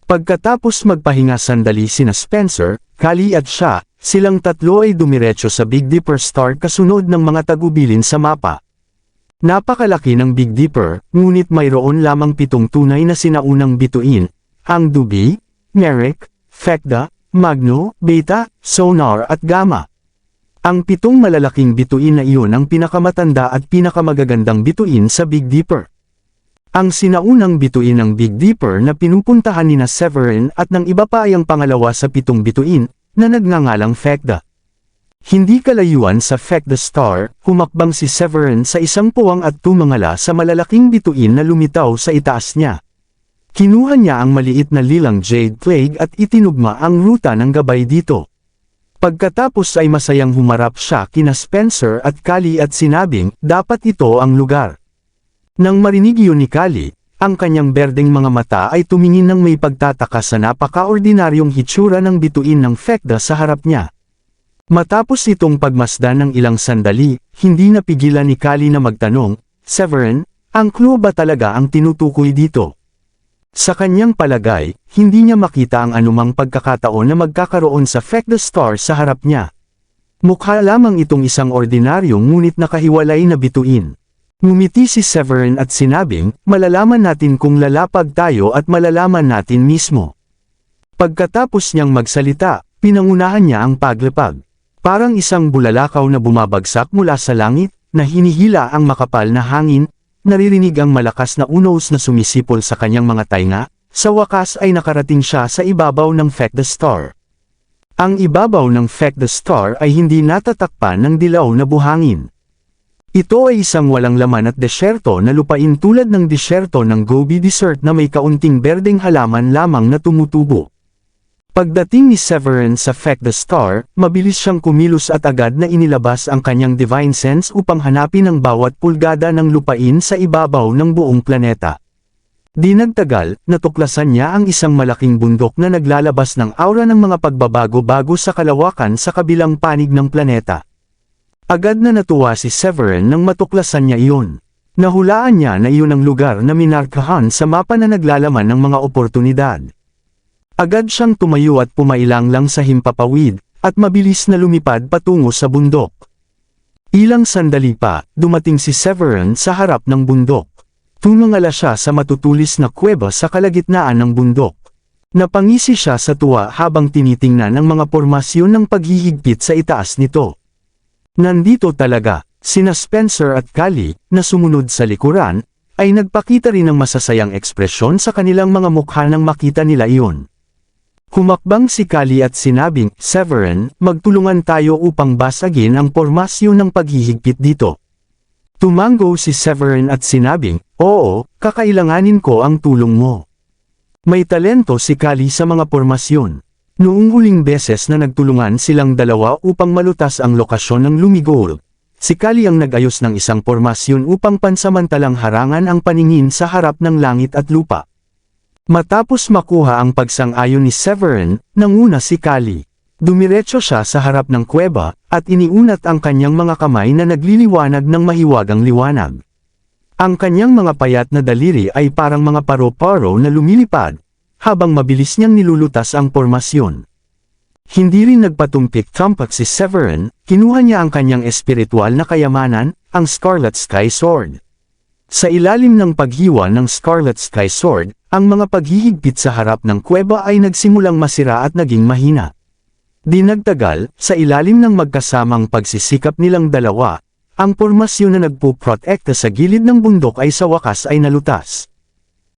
Pagkatapos magpahinga sandali sina Spencer, Kali at siya, silang tatlo ay dumiretso sa Big Dipper Star kasunod ng mga tagubilin sa mapa. Napakalaki ng Big Dipper, ngunit mayroon lamang 7 tunay na sinaunang bituin, ang Dubi, Merrick, Fekda, Magno, Beta, Sonar at Gamma. Ang 7 malalaking bituin na iyon ang pinakamatanda at pinakamagagandang bituin sa Big Dipper. Ang sinaunang bituin ng Big Dipper na pinupuntahan ni Severin at ng iba pa ay ang pangalawa sa 7 bituin, na nagngangalang Fekda. Hindi kalayuan sa Fekda Star, humakbang si Severin sa isang puwang at tumangala sa malalaking bituin na lumitaw sa itaas niya. Kinuha niya ang maliit na lilang Jade Plague at itinugma ang ruta ng gabay dito. Pagkatapos ay masayang humarap siya kina Spencer at Kali at sinabing, dapat ito ang lugar. Nang marinig yun ni Kali, ang kanyang berdeng mga mata ay tumingin ng may pagtataka sa napaka-ordinaryong hitsura ng bituin ng Fekda sa harap niya. Matapos itong pagmasdan ng ilang sandali, hindi napigilan ni Kali na magtanong, Severin, ang clue ba talaga ang tinutukoy dito? Sa kanyang palagay, hindi niya makita ang anumang pagkakataon na magkakaroon sa Fekda Star sa harap niya. Mukha lamang itong isang ordinaryong ngunit nakahiwalay na bituin. Ngumiti si Severin at sinabing, malalaman natin kung lalapag tayo at malalaman natin mismo. Pagkatapos niyang magsalita, pinangunahan niya ang paglapag. Parang isang bulalakaw na bumabagsak mula sa langit, na hinihila ang makapal na hangin, naririnig ang malakas na unos na sumisipol sa kanyang mga tainga, sa wakas ay nakarating siya sa ibabaw ng Fekda Star. Ang ibabaw ng Fekda Star ay hindi natatakpan ng dilaw na buhangin. Ito ay isang walang laman at desyerto na lupain tulad ng desyerto ng Gobi Desert na may kaunting berdeng halaman lamang na tumutubo. Pagdating ni Severin sa Fekda Star, mabilis siyang kumilos at agad na inilabas ang kanyang divine sense upang hanapin ang bawat pulgada ng lupain sa ibabaw ng buong planeta. Di nagtagal, natuklasan niya ang isang malaking bundok na naglalabas ng aura ng mga pagbabago-bago sa kalawakan sa kabilang panig ng planeta. Agad na natuwa si Severin nang matuklasan niya iyon. Nahulaan niya na iyon ang lugar na minarkahan sa mapa na naglalaman ng mga oportunidad. Agad siyang tumayo at pumailang lang sa himpapawid, at mabilis na lumipad patungo sa bundok. Ilang sandali pa, dumating si Severin sa harap ng bundok. Tumangala siya sa matutulis na kuweba sa kalagitnaan ng bundok. Napangisi siya sa tuwa habang tinitingnan ang mga pormasyon ng paghihigpit sa itaas nito. Nandito talaga, sina Spencer at Callie, na sumunod sa likuran, ay nagpakita rin ng masasayang ekspresyon sa kanilang mga mukha nang makita nila iyon. Humakbang si Callie at sinabing, "Severin, magtulungan tayo upang basagin ang pormasyon ng paghihigpit dito." Tumango si Severin at sinabing, "Oo, kakailanganin ko ang tulong mo." May talento si Callie sa mga pormasyon. Noong huling beses na nagtulungan silang dalawa upang malutas ang lokasyon ng Lumigol, si Callie ang nag-ayos ng isang pormasyon upang pansamantalang harangan ang paningin sa harap ng langit at lupa. Matapos makuha ang pagsang-ayon ni Severin, nanguna si Callie. Dumiretso siya sa harap ng kuweba, at iniunat ang kanyang mga kamay na nagliliwanag ng mahiwagang liwanag. Ang kanyang mga payat na daliri ay parang mga paro-paro na lumilipad, habang mabilis niyang nilulutas ang pormasyon. Hindi rin nagpatumpik-tampak si Severin, kinuha niya ang kanyang espiritual na kayamanan, ang Scarlet Sky Sword. Sa ilalim ng paghiwa ng Scarlet Sky Sword, ang mga paghihigpit sa harap ng kuweba ay nagsimulang masira at naging mahina. Di nagtagal, sa ilalim ng magkasamang pagsisikap nilang dalawa, ang pormasyon na nagpuprotekta sa gilid ng bundok ay sa wakas ay nalutas.